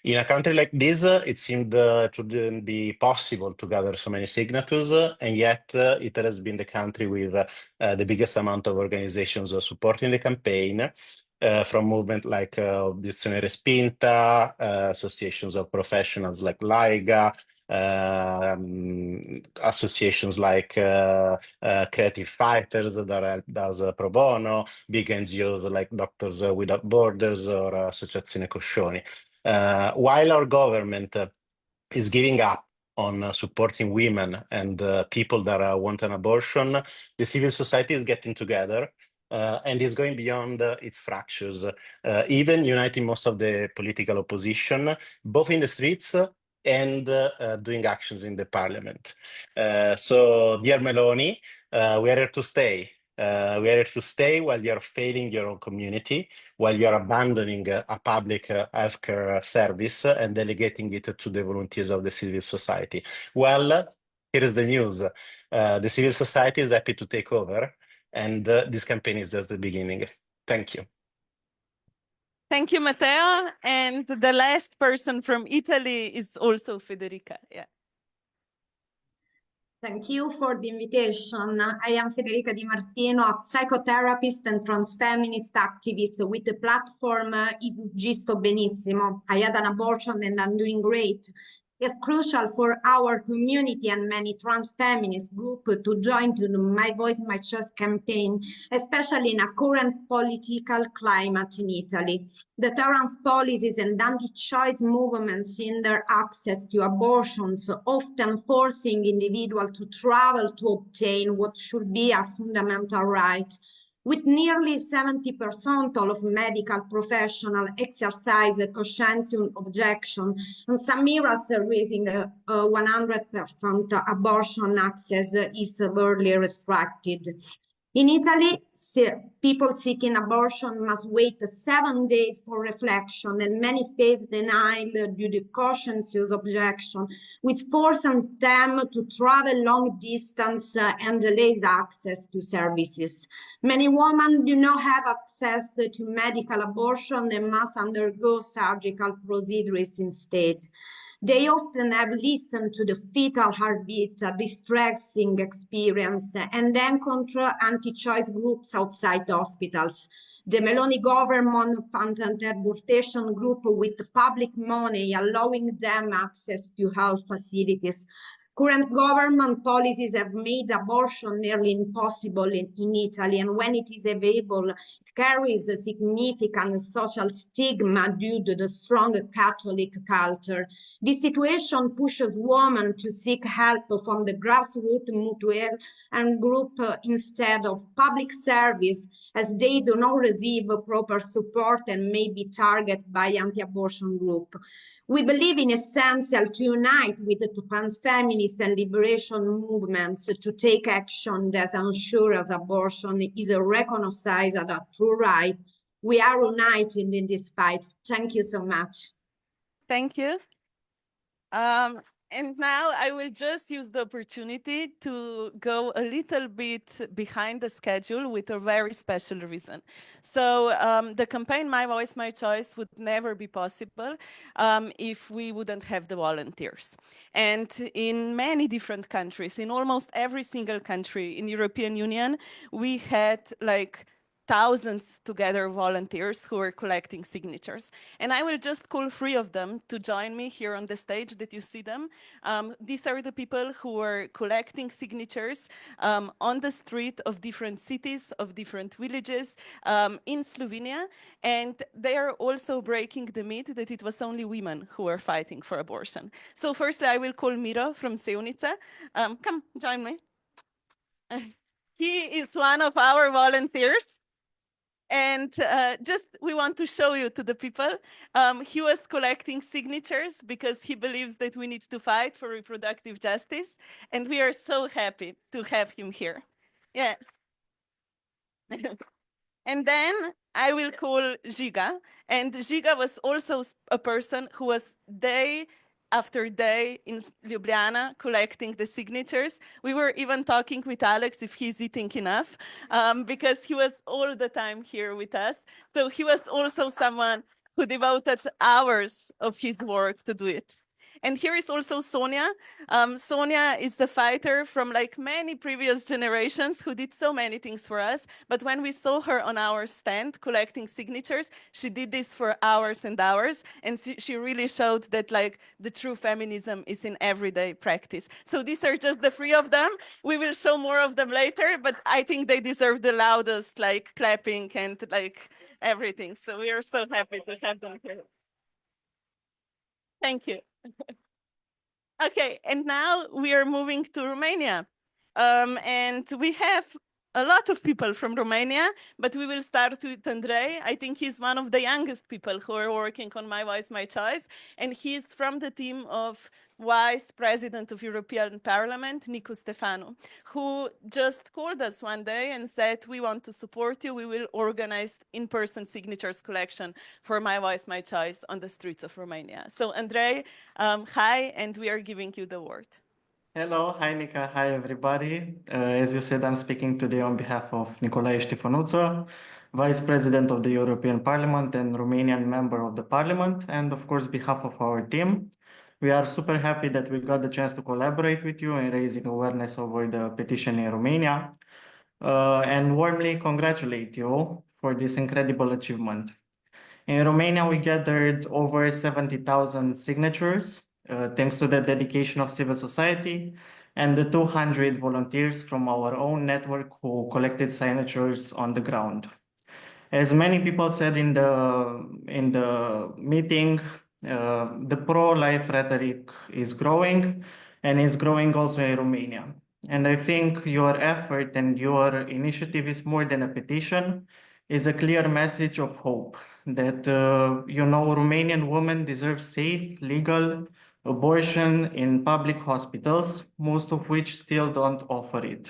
In a country like this, it seemed it wouldn't be possible to gather so many signatures, and yet it has been the country with the biggest amount of organizations supporting the campaign, from movements like Obiezione Respinta, associations of professionals like Laiga, associations like Creative Fighters that does pro bono, big NGOs like Doctors Without Borders or Associazione Coscioni. While our government is giving up on supporting women and people that want an abortion, the civil society is getting together and is going beyond its fractures, even uniting most of the political opposition, both in the streets and doing actions in the parliament. So, dear Meloni, we are here to stay. We are here to stay while you're failing your own community, while you're abandoning a public healthcare service and delegating it to the volunteers of the civil society. Well, here is the news. The civil society is happy to take over, and this campaign is just the beginning. Thank you. Thank you, Matteo. And the last person from Italy is also Federica. Yeah. Thank you for the invitation. I am Federica Di Martino, a psychotherapist and transfeminist activist with the platform IVG Sto Benissimo. I had an abortion and I'm doing great. It's crucial for our community and many trans feminist groups to join to the My Voice, My Choice campaign, especially in a current political climate in Italy. The trans policies and anti-choice movements hinder access to abortions, often forcing individuals to travel to obtain what should be a fundamental right. With nearly 70% of medical professionals exercise a conscientious objection, and some areas raising 100% abortion access is severely restricted. In Italy, people seeking abortion must wait 7 days for reflection, and many face denial due to conscientious objection, which forces them to travel long distance and delays access to services. Many women do not have access to medical abortion and must undergo surgical procedures instead. They often have listened to the fetal heartbeat, a distressing experience, and encounter anti-choice groups outside hospitals. The Meloni government funded an abortion group with public money, allowing them access to health facilities. Current government policies have made abortion nearly impossible in Italy, and when it is available, it carries a significant social stigma due to the strong Catholic culture. This situation pushes women to seek help from the grassroots mutual and group instead of public service, as they do not receive proper support and may be targeted by anti-abortion groups. We believe in essential to unite with the trans feminist and liberation movements to take action that ensures abortion is recognized as a true right. We are united in this fight. Thank you so much. Thank you. And now I will just use the opportunity to go a little bit behind the schedule with a very special reason. So the campaign My Voice, My Choice would never be possible if we wouldn't have the volunteers. And in many different countries, in almost every single country in the European Union, we had like thousands together volunteers who are collecting signatures. And I will just call 3 of them to join me here on the stage that you see them. These are the people who are collecting signatures on the street of different cities, of different villages in Slovenia. And they are also breaking the myth that it was only women who were fighting for abortion. So firstly, I will call Miro from Sevnica. Come, join me. He is one of our volunteers. And just we want to show you to the people. He was collecting signatures because he believes that we need to fight for reproductive justice. And we are so happy to have him here. Yeah. And then I will call Žiga. And Žiga was also a person who was day after day in Ljubljana collecting the signatures. We were even talking with Alex if he's eating enough because he was all the time here with us. So he was also someone who devoted hours of his work to do it. And here is also Sonia. Sonia is the fighter from like many previous generations who did so many things for us. But when we saw her on our stand collecting signatures, she did this for hours and hours. And she really showed that like the true feminism is in everyday practice. So these are just the 3 of them. We will show more of them later, but I think they deserve the loudest like clapping and like everything. So we are so happy to have them here. Thank you. Okay, and now we are moving to Romania. And we have a lot of people from Romania, but we will start with Andrei. I think he's one of the youngest people who are working on My Voice, My Choice. And he's from the team of Vice President of European Parliament, Nicu Stefanu, who just called us one day and said, we want to support you. We will organize in-person signatures collection for My Voice, My Choice on the streets of Romania. So Andrei, hi, and we are giving you the word. Hello, hi Nika, hi everybody. As you said, I'm speaking today on behalf of Nicolae Ștefănuță, Vice President of the European Parliament and Romanian member of the Parliament, and of course, behalf of our team. We are super happy that we got the chance to collaborate with you in raising awareness over the petition in Romania, and warmly congratulate you for this incredible achievement. In Romania, we gathered over 70,000 signatures, thanks to the dedication of civil society and the 200 volunteers from our own network who collected signatures on the ground. As many people said in the meeting, the pro-life rhetoric is growing and is growing also in Romania. And I think your effort and your initiative is more than a petition, is a clear message of hope that, Romanian women deserve safe, legal abortion in public hospitals, most of which still don't offer it.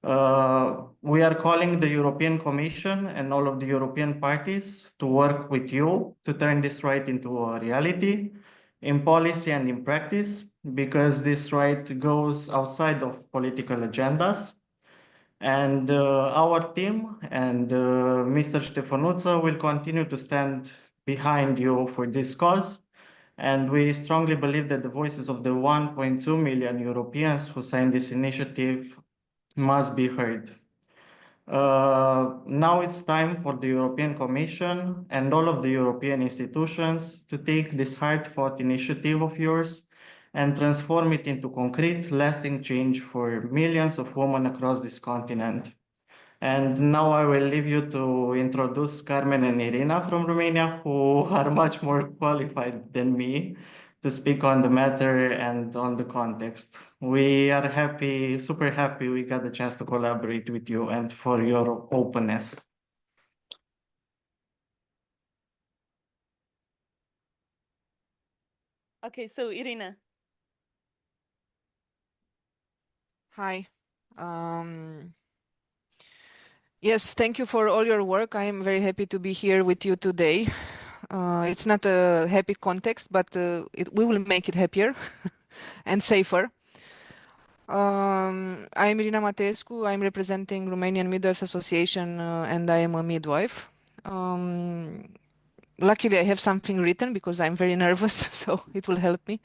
We are calling the European Commission and all of the European parties to work with you to turn this right into a reality in policy and in practice, because this right goes outside of political agendas. And our team and Mr. Ștefănuță will continue to stand behind you for this cause. And we strongly believe that the voices of the 1.2 million Europeans who signed this initiative must be heard. Now it's time for the European Commission and all of the European institutions to take this hard-fought initiative of yours and transform it into concrete, lasting change for millions of women across this continent. And now I will leave you to introduce Carmen and Irina from Romania, who are much more qualified than me to speak on the matter and on the context. We are happy, super happy we got the chance to collaborate with you and for your openness. Okay, so Irina. Hi. Yes, thank you for all your work. I am very happy to be here with you today. It's not a happy context, but we will make it happier and safer. I'm Irina Matescu. I'm representing Romanian Midwives Association and I am a midwife. Luckily, I have something written because I'm very nervous, so it will help me.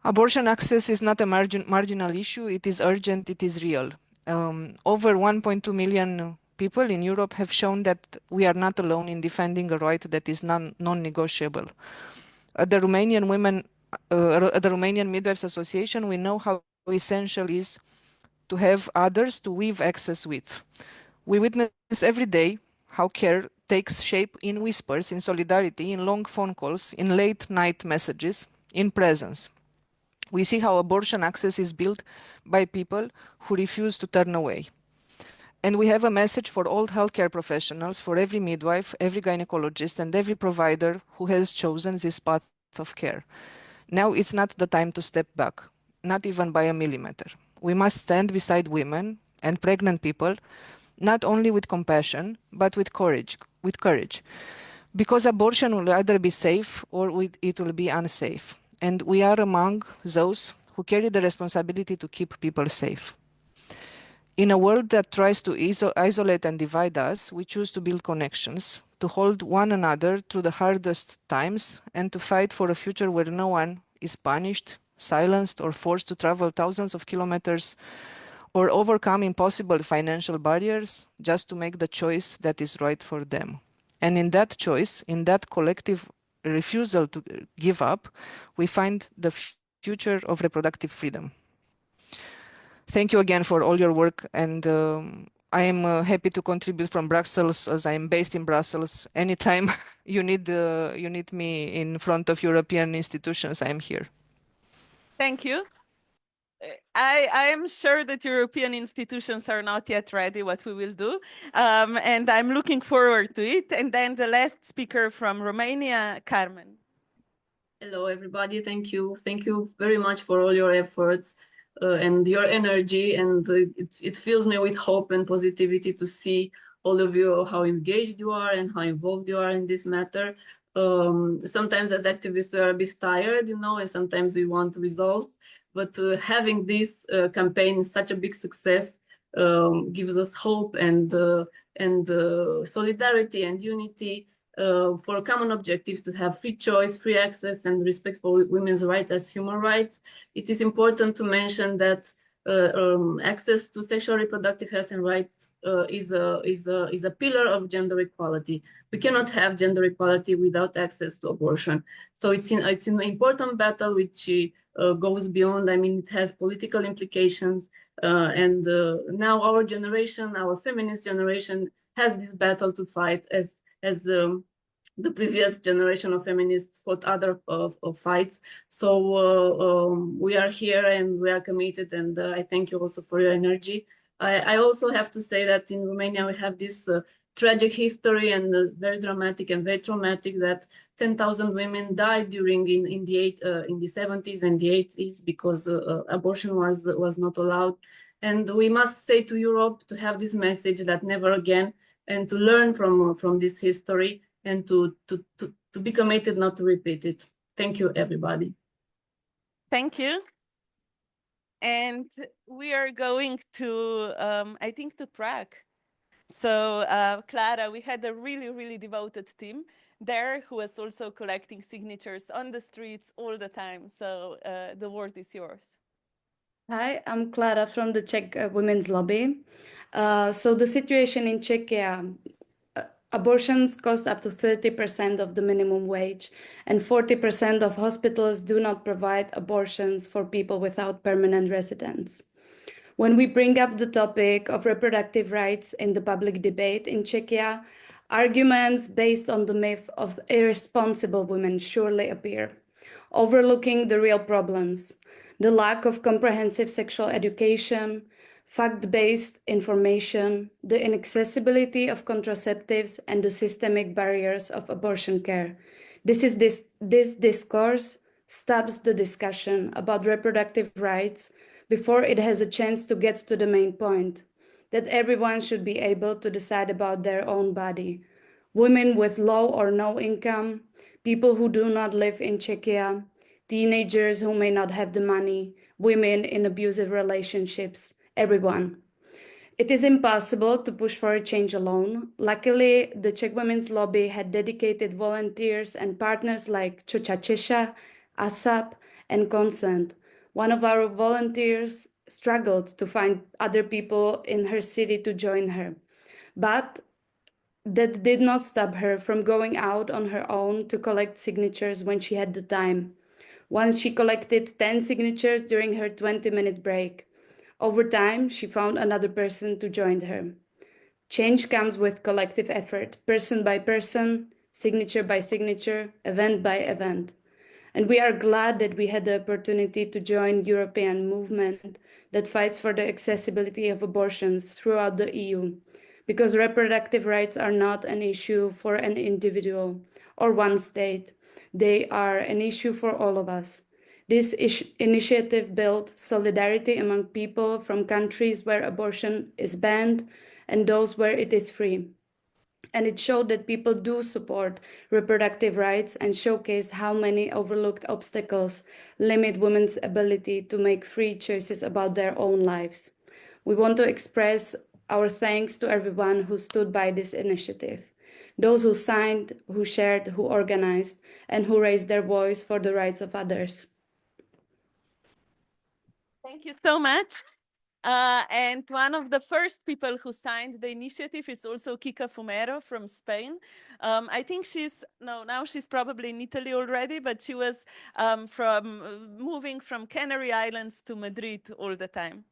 Abortion access is not a marginal issue. It is urgent. It is real. Over 1.2 million people in Europe have shown that we are not alone in defending a right that is non-negotiable. At the Romanian Midwives Association, we know how essential it is to have others to weave access with. We witness every day how care takes shape in whispers, in solidarity, in long phone calls, in late night messages, in presence. We see how abortion access is built by people who refuse to turn away. And we have a message for all healthcare professionals, for every midwife, every gynecologist, and every provider who has chosen this path of care. Now it's not the time to step back, not even by a millimeter. We must stand beside women and pregnant people, not only with compassion, but with courage. Because abortion will either be safe or it will be unsafe. And we are among those who carry the responsibility to keep people safe. In a world that tries to isolate and divide us, we choose to build connections, to hold one another through the hardest times, and to fight for a future where no one is punished, silenced, or forced to travel thousands of kilometers or overcome impossible financial barriers just to make the choice that is right for them. And in that choice, in that collective refusal to give up, we find the future of reproductive freedom. Thank you again for all your work, and I am happy to contribute from Brussels, as I am based in Brussels. Anytime you need me in front of European institutions, I am here. Thank you. I am sure that European institutions are not yet ready what we will do, and I'm looking forward to it. And then the last speaker from Romania, Carmen. Hello, everybody. Thank you. Thank you very much for all your efforts and your energy. And it fills me with hope and positivity to see all of you, how engaged you are and how involved you are in this matter. Sometimes as activists, we are a bit tired, and sometimes we want results. But having this campaign such a big success gives us hope and solidarity and unity for a common objective to have free choice, free access, and respect for women's rights as human rights. It is important to mention that access to sexual reproductive health and rights is a pillar of gender equality. We cannot have gender equality without access to abortion. So it's an important battle which goes beyond. It has political implications, and now our generation, our feminist generation, has this battle to fight as the previous generation of feminists fought other fights. So we are here and we are committed, and I thank you also for your energy. I also have to say that in Romania we have this tragic history and very dramatic and very traumatic that 10,000 women died in the 70s and the 80s because abortion was not allowed. And we must say to Europe to have this message that never again, and to learn from this history and to be committed not to repeat it. Thank you, everybody. Thank you. And we are going to, I think, to Prague. So Clara, we had a really, really devoted team there who was also collecting signatures on the streets all the time. So the word is yours. Hi, I'm Clara from the Czech Women's Lobby. So the situation in Czechia Abortions cost up to 30% of the minimum wage, and 40% of hospitals do not provide abortions for people without permanent residence. When we bring up the topic of reproductive rights in the public debate in Czechia, arguments based on the myth of irresponsible women surely appear, overlooking the real problems: the lack of comprehensive sexual education, fact-based information, the inaccessibility of contraceptives, and the systemic barriers of abortion care. This discourse stops the discussion about reproductive rights before it has a chance to get to the main point, that everyone should be able to decide about their own body. Women with low or no income, people who do not live in Czechia, teenagers who may not have the money, women in abusive relationships, everyone. It is impossible to push for a change alone. Luckily, the Czech Women's Lobby had dedicated volunteers and partners like Ciocia Czesha, ASAP, and Consent. One of our volunteers struggled to find other people in her city to join her, but that did not stop her from going out on her own to collect signatures when she had the time. Once she collected 10 signatures during her 20-minute break. Over time, she found another person to join her. Change comes with collective effort, person by person, signature by signature, event by event. And we are glad that we had the opportunity to join European movement that fights for the accessibility of abortions throughout the EU, because reproductive rights are not an issue for an individual or one state. They are an issue for all of us. This initiative built solidarity among people from countries where abortion is banned and those where it is free. And it showed that people do support reproductive rights and showcased how many overlooked obstacles limit women's ability to make free choices about their own lives. We want to express our thanks to everyone who stood by this initiative, those who signed, who shared, who organized, and who raised their voice for the rights of others. Thank you so much. And one of the first people who signed the initiative is also Kika Fumero from Spain. I think now she's probably in Italy already, but she was moving from Canary Islands to Madrid all the time.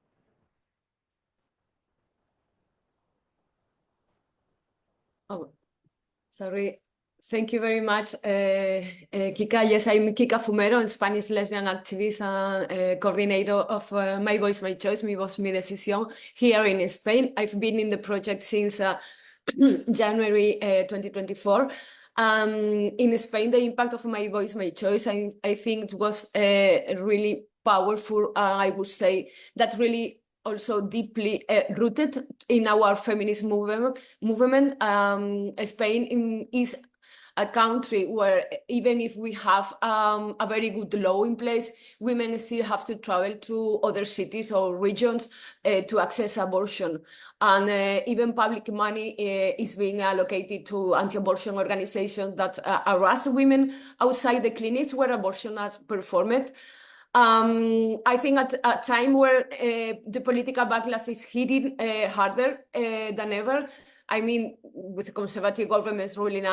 Oh, sorry. Thank you very much, Kika. Yes, I'm Kika Fumero, a Spanish lesbian activist and coordinator of My Voice, My Choice, Mi Voz, Mi Decisión, here in Spain. I've been in the project since January 2024. In Spain, the impact of My Voice, My Choice, I think it was really powerful. I would say that really also deeply rooted in our feminist movement. Spain is a country where even if we have a very good law in place, women still have to travel to other cities or regions to access abortion. And even public money is being allocated to anti-abortion organizations that harass women outside the clinics where abortion is performed. I think at a time where the political backlash is hitting harder than ever, I mean, with conservative governments rolling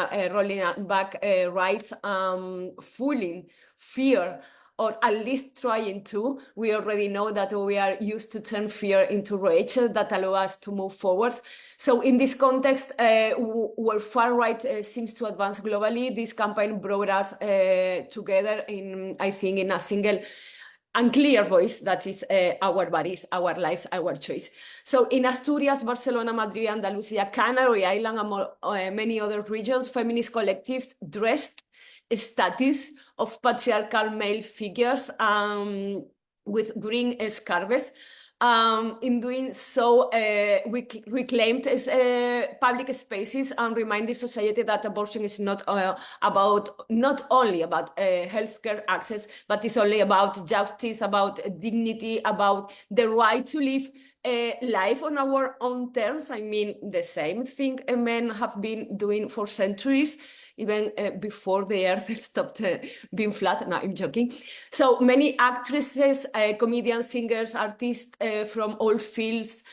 back rights, fooling fear, or at least trying to, we already know that we are used to turn fear into rage that allow us to move forward. So in this context, where far right seems to advance globally, this campaign brought us together in, I think, in a single and clear voice that is our bodies, our lives, our choice. So in Asturias, Barcelona, Madrid, Andalusia, Canary Island, and many other regions, feminist collectives dressed statues of patriarchal male figures with green scarves. In doing so, we reclaimed public spaces and reminded society that abortion is not only about healthcare access, but it's only about justice, about dignity, about the right to live life on our own terms. I mean, the same thing men have been doing for centuries. even before the earth stopped being flat. No, I'm joking. So many actresses, comedians, singers, artists from all fields,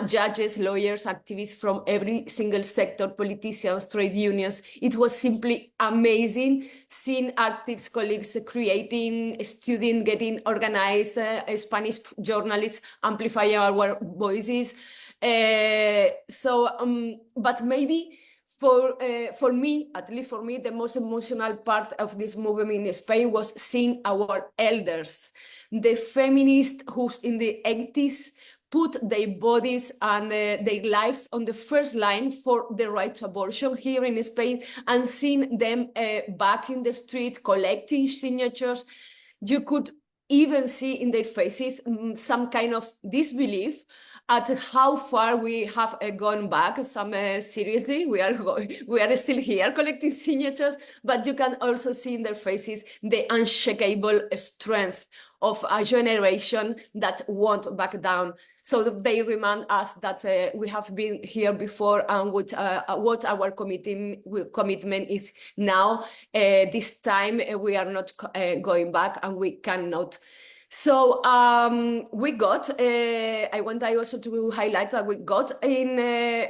judges, lawyers, activists from every single sector, politicians, trade unions. It was simply amazing seeing artists, colleagues creating, studying, getting organized, Spanish journalists amplify our voices. But maybe for me, at least for me, the most emotional part of this movement in Spain was seeing our elders, the feminists who in the 80s put their bodies and their lives on the first line for the right to abortion here in Spain, and seeing them back in the street collecting signatures. You could even see in their faces some kind of disbelief at how far we have gone back. Some seriously, we are still here collecting signatures, but you can also see in their faces the unshakable strength of a generation that won't back down. So they remind us that we have been here before, and what our commitment is now. This time we are not going back, and we cannot. So we got, I want also to highlight that we got in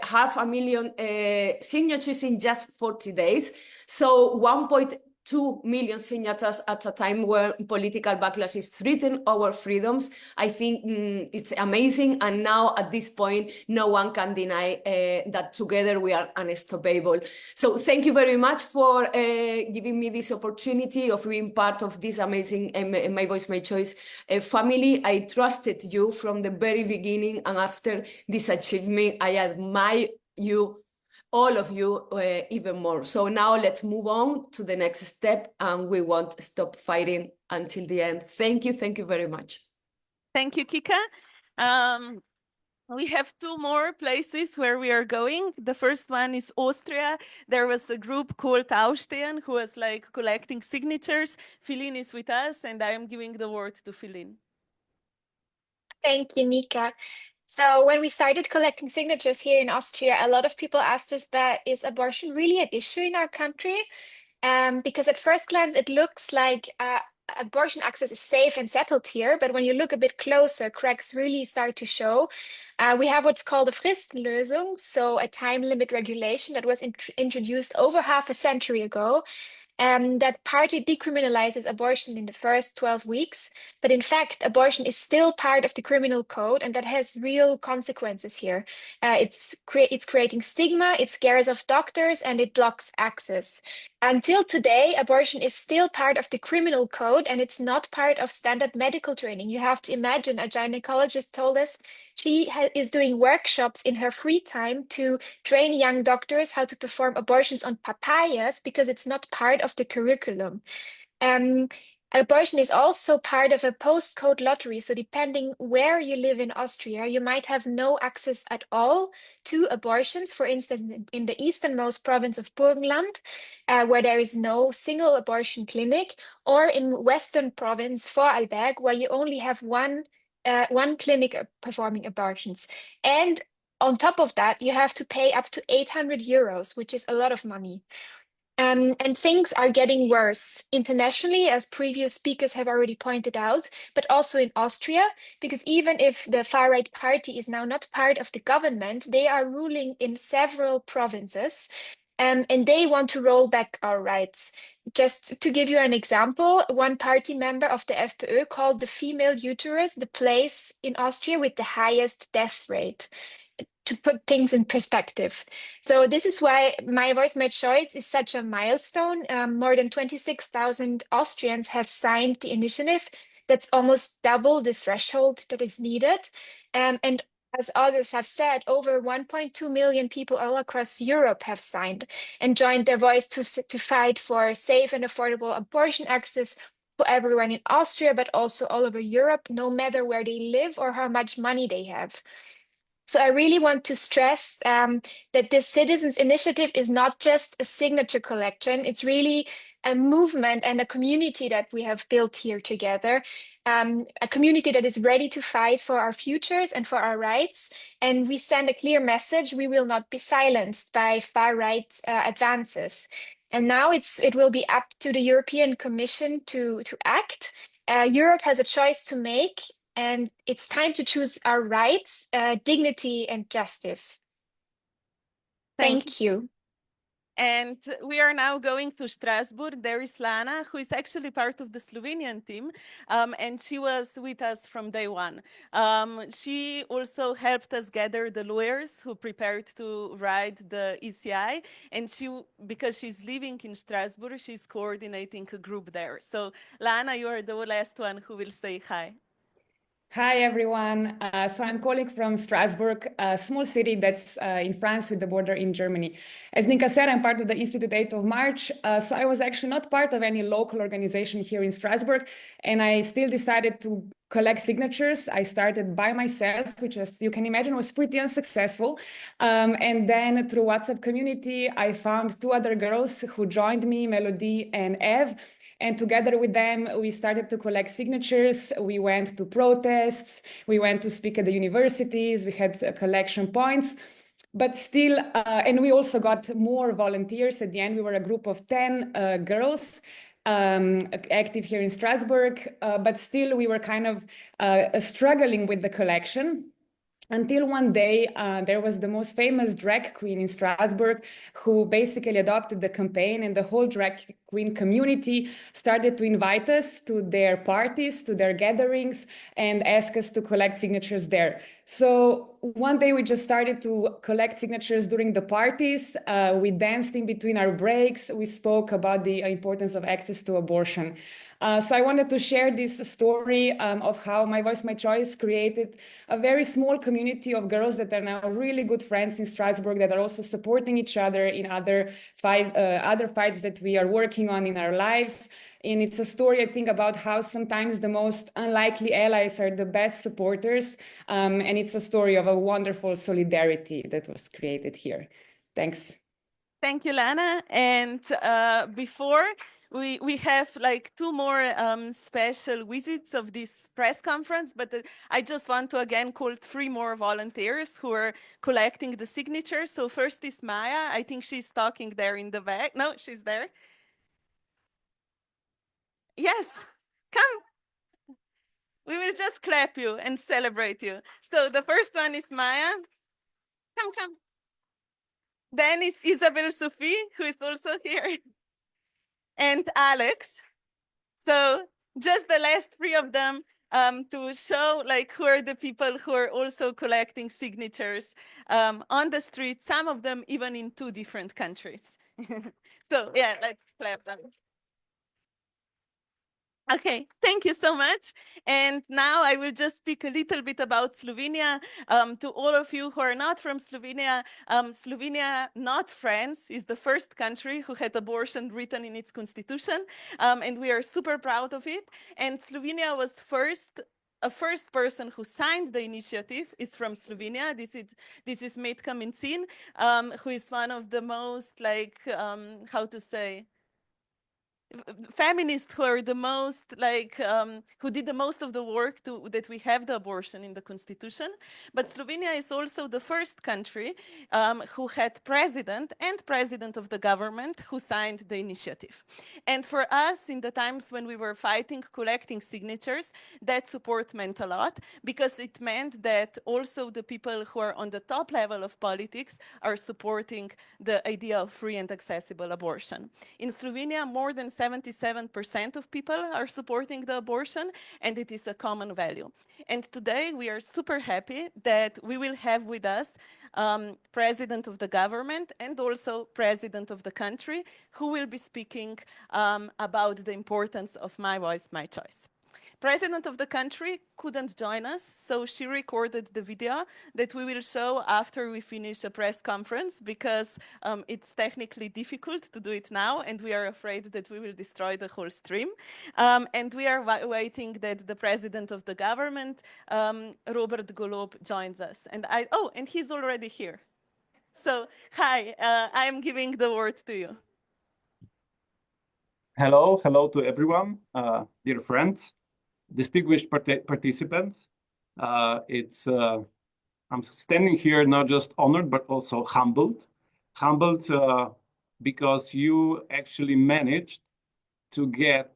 500,000 signatures in just 40 days. So 1.2 million signatures at a time where political backlash is threatening our freedoms. I think it's amazing. And now at this point, no one can deny that together we are unstoppable. So thank you very much for giving me this opportunity of being part of this amazing My Voice, My Choice family. I trusted you from the very beginning, and after this achievement, I admire you, all of you, even more. So now let's move on to the next step, and we won't stop fighting until the end. Thank you very much. Thank you, Kika. We have two more places where we are going. The first one is Austria. There was a group called Aufstehen who was like collecting signatures. Philin is with us, and I am giving the word to Philin. Thank you, Nika. So when we started collecting signatures here in Austria, a lot of people asked us, but is abortion really an issue in our country? Because at first glance, it looks like abortion access is safe and settled here, but when you look a bit closer, cracks really start to show. We have what's called a Fristenlösung, so a time limit regulation that was introduced over half a century ago, that partly decriminalizes abortion in the first 12 weeks. But in fact, abortion is still part of the criminal code, and that has real consequences here. It's creating stigma, it scares off doctors, and it blocks access. Until today, abortion is still part of the criminal code, and it's not part of standard medical training. You have to imagine, a gynecologist told us she is doing workshops in her free time to train young doctors how to perform abortions on papayas, because it's not part of the curriculum. Abortion is also part of a postcode lottery. So depending where you live in Austria, you might have no access at all to abortions. For instance, in the easternmost province of Burgenland, where there is no single abortion clinic, or in western province Vorarlberg, where you only have one clinic performing abortions. And on top of that, you have to pay up to 800 euros, which is a lot of money. And things are getting worse internationally, as previous speakers have already pointed out, but also in Austria, because even if the far-right party is now not part of the government, they are ruling in several provinces, and they want to roll back our rights. Just to give you an example, one party member of the FPÖ called the female uterus the place in Austria with the highest death rate, to put things in perspective. So this is why My Voice, My Choice is such a milestone. More than 26,000 Austrians have signed the initiative. That's almost double the threshold that is needed. And as others have said, over 1.2 million people all across Europe have signed and joined their voice to fight for safe and affordable abortion access for everyone in Austria, but also all over Europe, no matter where they live or how much money they have. So I really want to stress that this citizens' initiative is not just a signature collection. It's really a movement and a community that we have built here together, a community that is ready to fight for our futures and for our rights. And we send a clear message: we will not be silenced by far-right advances. And now it will be up to the European Commission to act. Europe has a choice to make, and it's time to choose our rights, dignity, and justice. Thank you. And we are now going to Strasbourg. There is Lana, who is actually part of the Slovenian team, and she was with us from day one. She also helped us gather the lawyers who prepared to write the ECI, and because she's living in Strasbourg, she's coordinating a group there. So Lana, you are the last one who will say hi. Hi, everyone. So I'm calling from Strasbourg, a small city that's in France with the border in Germany. As Nika said, I'm part of the Institute 8th of March. So I was actually not part of any local organization here in Strasbourg, and I still decided to collect signatures. I started by myself, which, as you can imagine, was pretty unsuccessful. And then through WhatsApp community, I found two other girls who joined me, Melody and Eve. And together with them, we started to collect signatures. We went to protests. We went to speak at the universities. We had collection points. But still, and we also got more volunteers. At the end, we were a group of 10 girls active here in Strasbourg. But still, we were kind of struggling with the collection. Until one day, there was the most famous drag queen in Strasbourg who basically adopted the campaign, and the whole drag queen community started to invite us to their parties, to their gatherings, and ask us to collect signatures there. So one day we just started to collect signatures during the parties. We danced in between our breaks. We spoke about the importance of access to abortion. So I wanted to share this story of how My Voice, My Choice created a very small community of girls that are now really good friends in Strasbourg, that are also supporting each other in other fights that we are working on in our lives. And it's a story, I think, about how sometimes the most unlikely allies are the best supporters. And it's a story of a wonderful solidarity that was created here. Thanks. Thank you, Lana. And before we have like two more special visits of this press conference, but I just want to again call three more volunteers who are collecting the signatures. So first is Maya. I think she's talking there in the back. No, she's there. Yes, come. We will just clap you and celebrate you. So the first one is Maya. Come. Then is Isabel Sophie, who is also here. And Alex. So just the last three of them to show like who are the people who are also collecting signatures on the street, some of them even in 2 different countries. So yeah, let's clap them. Okay, thank you so much. And now I will just speak a little bit about Slovenia. To all of you who are not from Slovenia, Slovenia, not France, is the first country who had abortion written in its constitution. And we are super proud of it. And Slovenia was a first person who signed the initiative is from Slovenia. This is Metka Mencin, who is one of the most feminists who are the most who did the most of the work that we have the abortion in the constitution. But Slovenia is also the first country who had president of the government who signed the initiative. And for us, in the times when we were fighting, collecting signatures, that support meant a lot, because it meant that also the people who are on the top level of politics are supporting the idea of free and accessible abortion. In Slovenia, more than 77% of people are supporting the abortion, and it is a common value. And today we are super happy that we will have with us president of the government and also president of the country, who will be speaking about the importance of My Voice, My Choice. President of the country couldn't join us, so she recorded the video that we will show after we finish a press conference, because it's technically difficult to do it now, and we are afraid that we will destroy the whole stream. And we are waiting that the president of the government, Robert Golob, joins us. And he's already here. So, hi, I am giving the word to you. Hello to everyone, dear friends. Distinguished participants, I'm standing here not just honored, but also humbled because you actually managed to get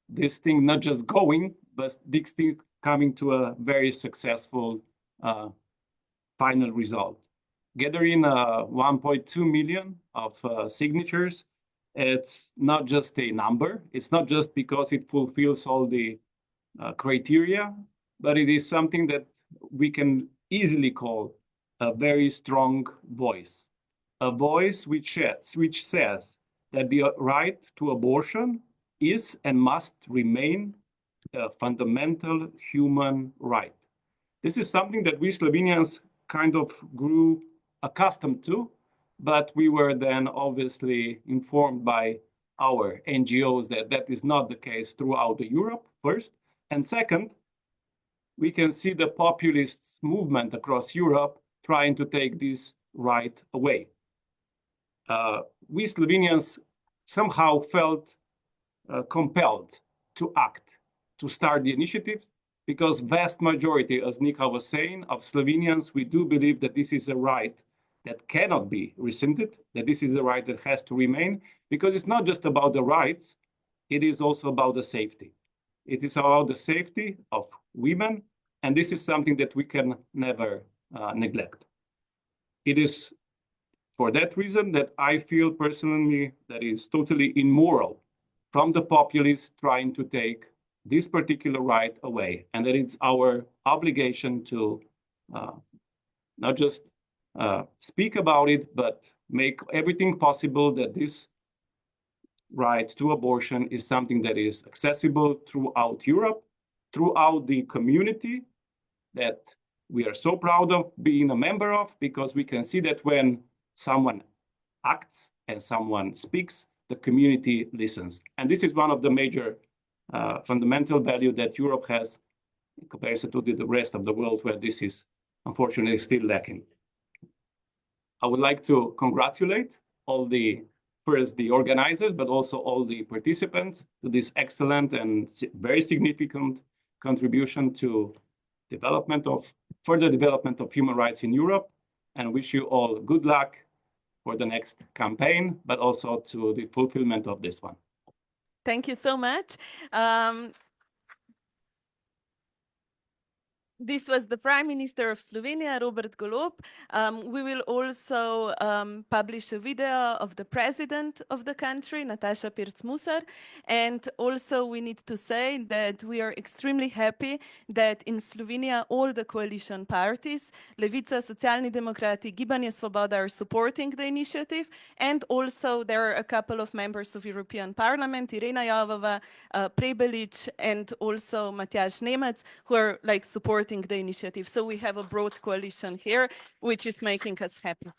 this thing not just going, but this thing coming to a very successful final result. Gathering 1.2 million of signatures, it's not just a number. It's not just because it fulfills all the criteria, but it is something that we can easily call a very strong voice. A voice which says that the right to abortion is and must remain a fundamental human right. This is something that we Slovenians kind of grew accustomed to, but we were then obviously informed by our NGOs that that is not the case throughout Europe, first. And second, we can see the populist movement across Europe trying to take this right away. We Slovenians somehow felt compelled to act, to start the initiative, because vast majority, as Nika was saying, of Slovenians, we do believe that this is a right that cannot be rescinded, that this is a right that has to remain, because it's not just about the rights, it is also about the safety. It is about the safety of women, and this is something that we can never neglect. It is for that reason that I feel personally that it's totally immoral from the populists trying to take this particular right away, and that it's our obligation to not just speak about it, but make everything possible that this right to abortion is something that is accessible throughout Europe, throughout the community that we are so proud of being a member of, because we can see that when someone acts and someone speaks, the community listens. And this is one of the major fundamental value that Europe has in comparison to the rest of the world, where this is unfortunately still lacking. I would like to congratulate all the organizers, but also all the participants to this excellent and very significant contribution to further development of human rights in Europe, and wish you all good luck for the next campaign, but also to the fulfillment of this one. Thank you so much. This was the Prime Minister of Slovenia, Robert Golob. We will also publish a video of the President of the country, Nataša Pirc-Musar. And also we need to say that we are extremely happy that in Slovenia all the coalition parties, Levica, Socialni Demokrati, Gibanje Svoboda, are supporting the initiative. And also there are a couple of members of European Parliament, Irena Jovova, Prebelic, and also Matjaž Nemec, who are supporting the initiative. So we have a broad coalition here, which is making us happy.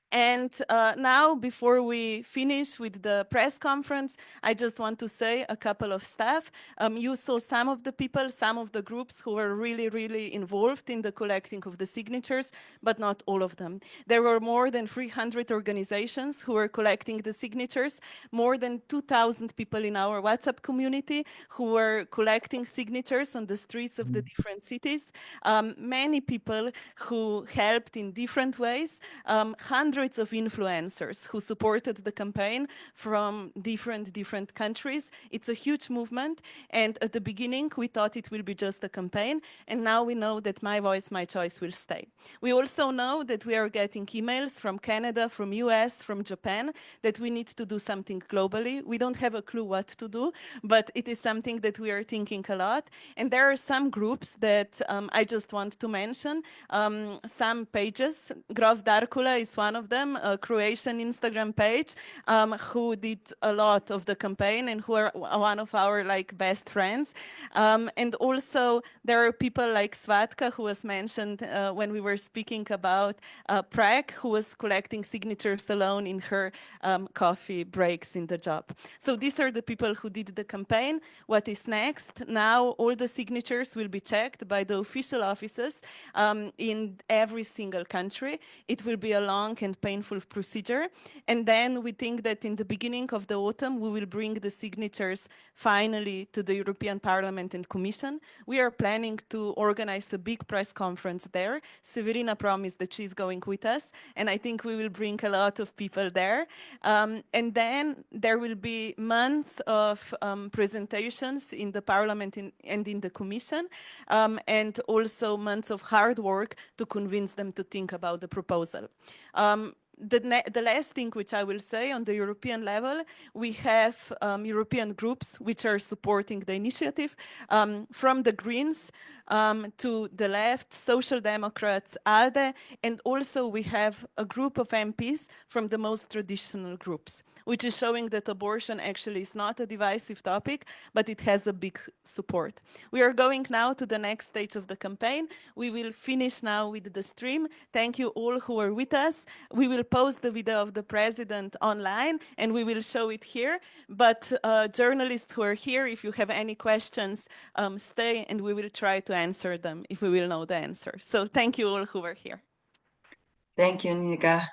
And now, before we finish with the press conference, I just want to say a couple of stuff. You saw some of the people, some of the groups who were really, really involved in the collecting of the signatures, but not all of them. There were more than 300 organizations who were collecting the signatures, more than 2,000 people in our WhatsApp community who were collecting signatures on the streets of the different cities, many people who helped in different ways, hundreds of influencers who supported the campaign from different countries. It's a huge movement, and at the beginning we thought it will be just a campaign, and now we know that My Voice, My Choice will stay. We also know that we are getting emails from Canada, from US, from Japan, that we need to do something globally. We don't have a clue what to do, but it is something that we are thinking a lot. And there are some groups that I just want to mention, some pages. Grof Darkula is one of them, a Croatian Instagram page, who did a lot of the campaign and who are one of our best friends. And also there are people like Svatka, who was mentioned when we were speaking about Prague, who was collecting signatures alone in her coffee breaks in the job. So these are the people who did the campaign. What is next? Now all the signatures will be checked by the official offices in every single country. It will be a long and and painful procedure. And then we think that in the beginning of the autumn, we will bring the signatures finally to the European Parliament and Commission. We are planning to organize a big press conference there. Severina promised that she's going with us, and I think we will bring a lot of people there. And then there will be months of presentations in the Parliament and in the Commission, and also months of hard work to convince them to think about the proposal. The last thing which I will say, on the European level, we have European groups which are supporting the initiative, from the Greens to the left, Social Democrats, ALDE, and also we have a group of MPs from the most traditional groups, which is showing that abortion actually is not a divisive topic, but it has a big support. We are going now to the next stage of the campaign. We will finish now with the stream. Thank you all who are with us. We will post the video of the president online and we will show it here. But journalists who are here, if you have any questions, stay and we will try to answer them if we will know the answer. So thank you all who are here. Thank you, Nika.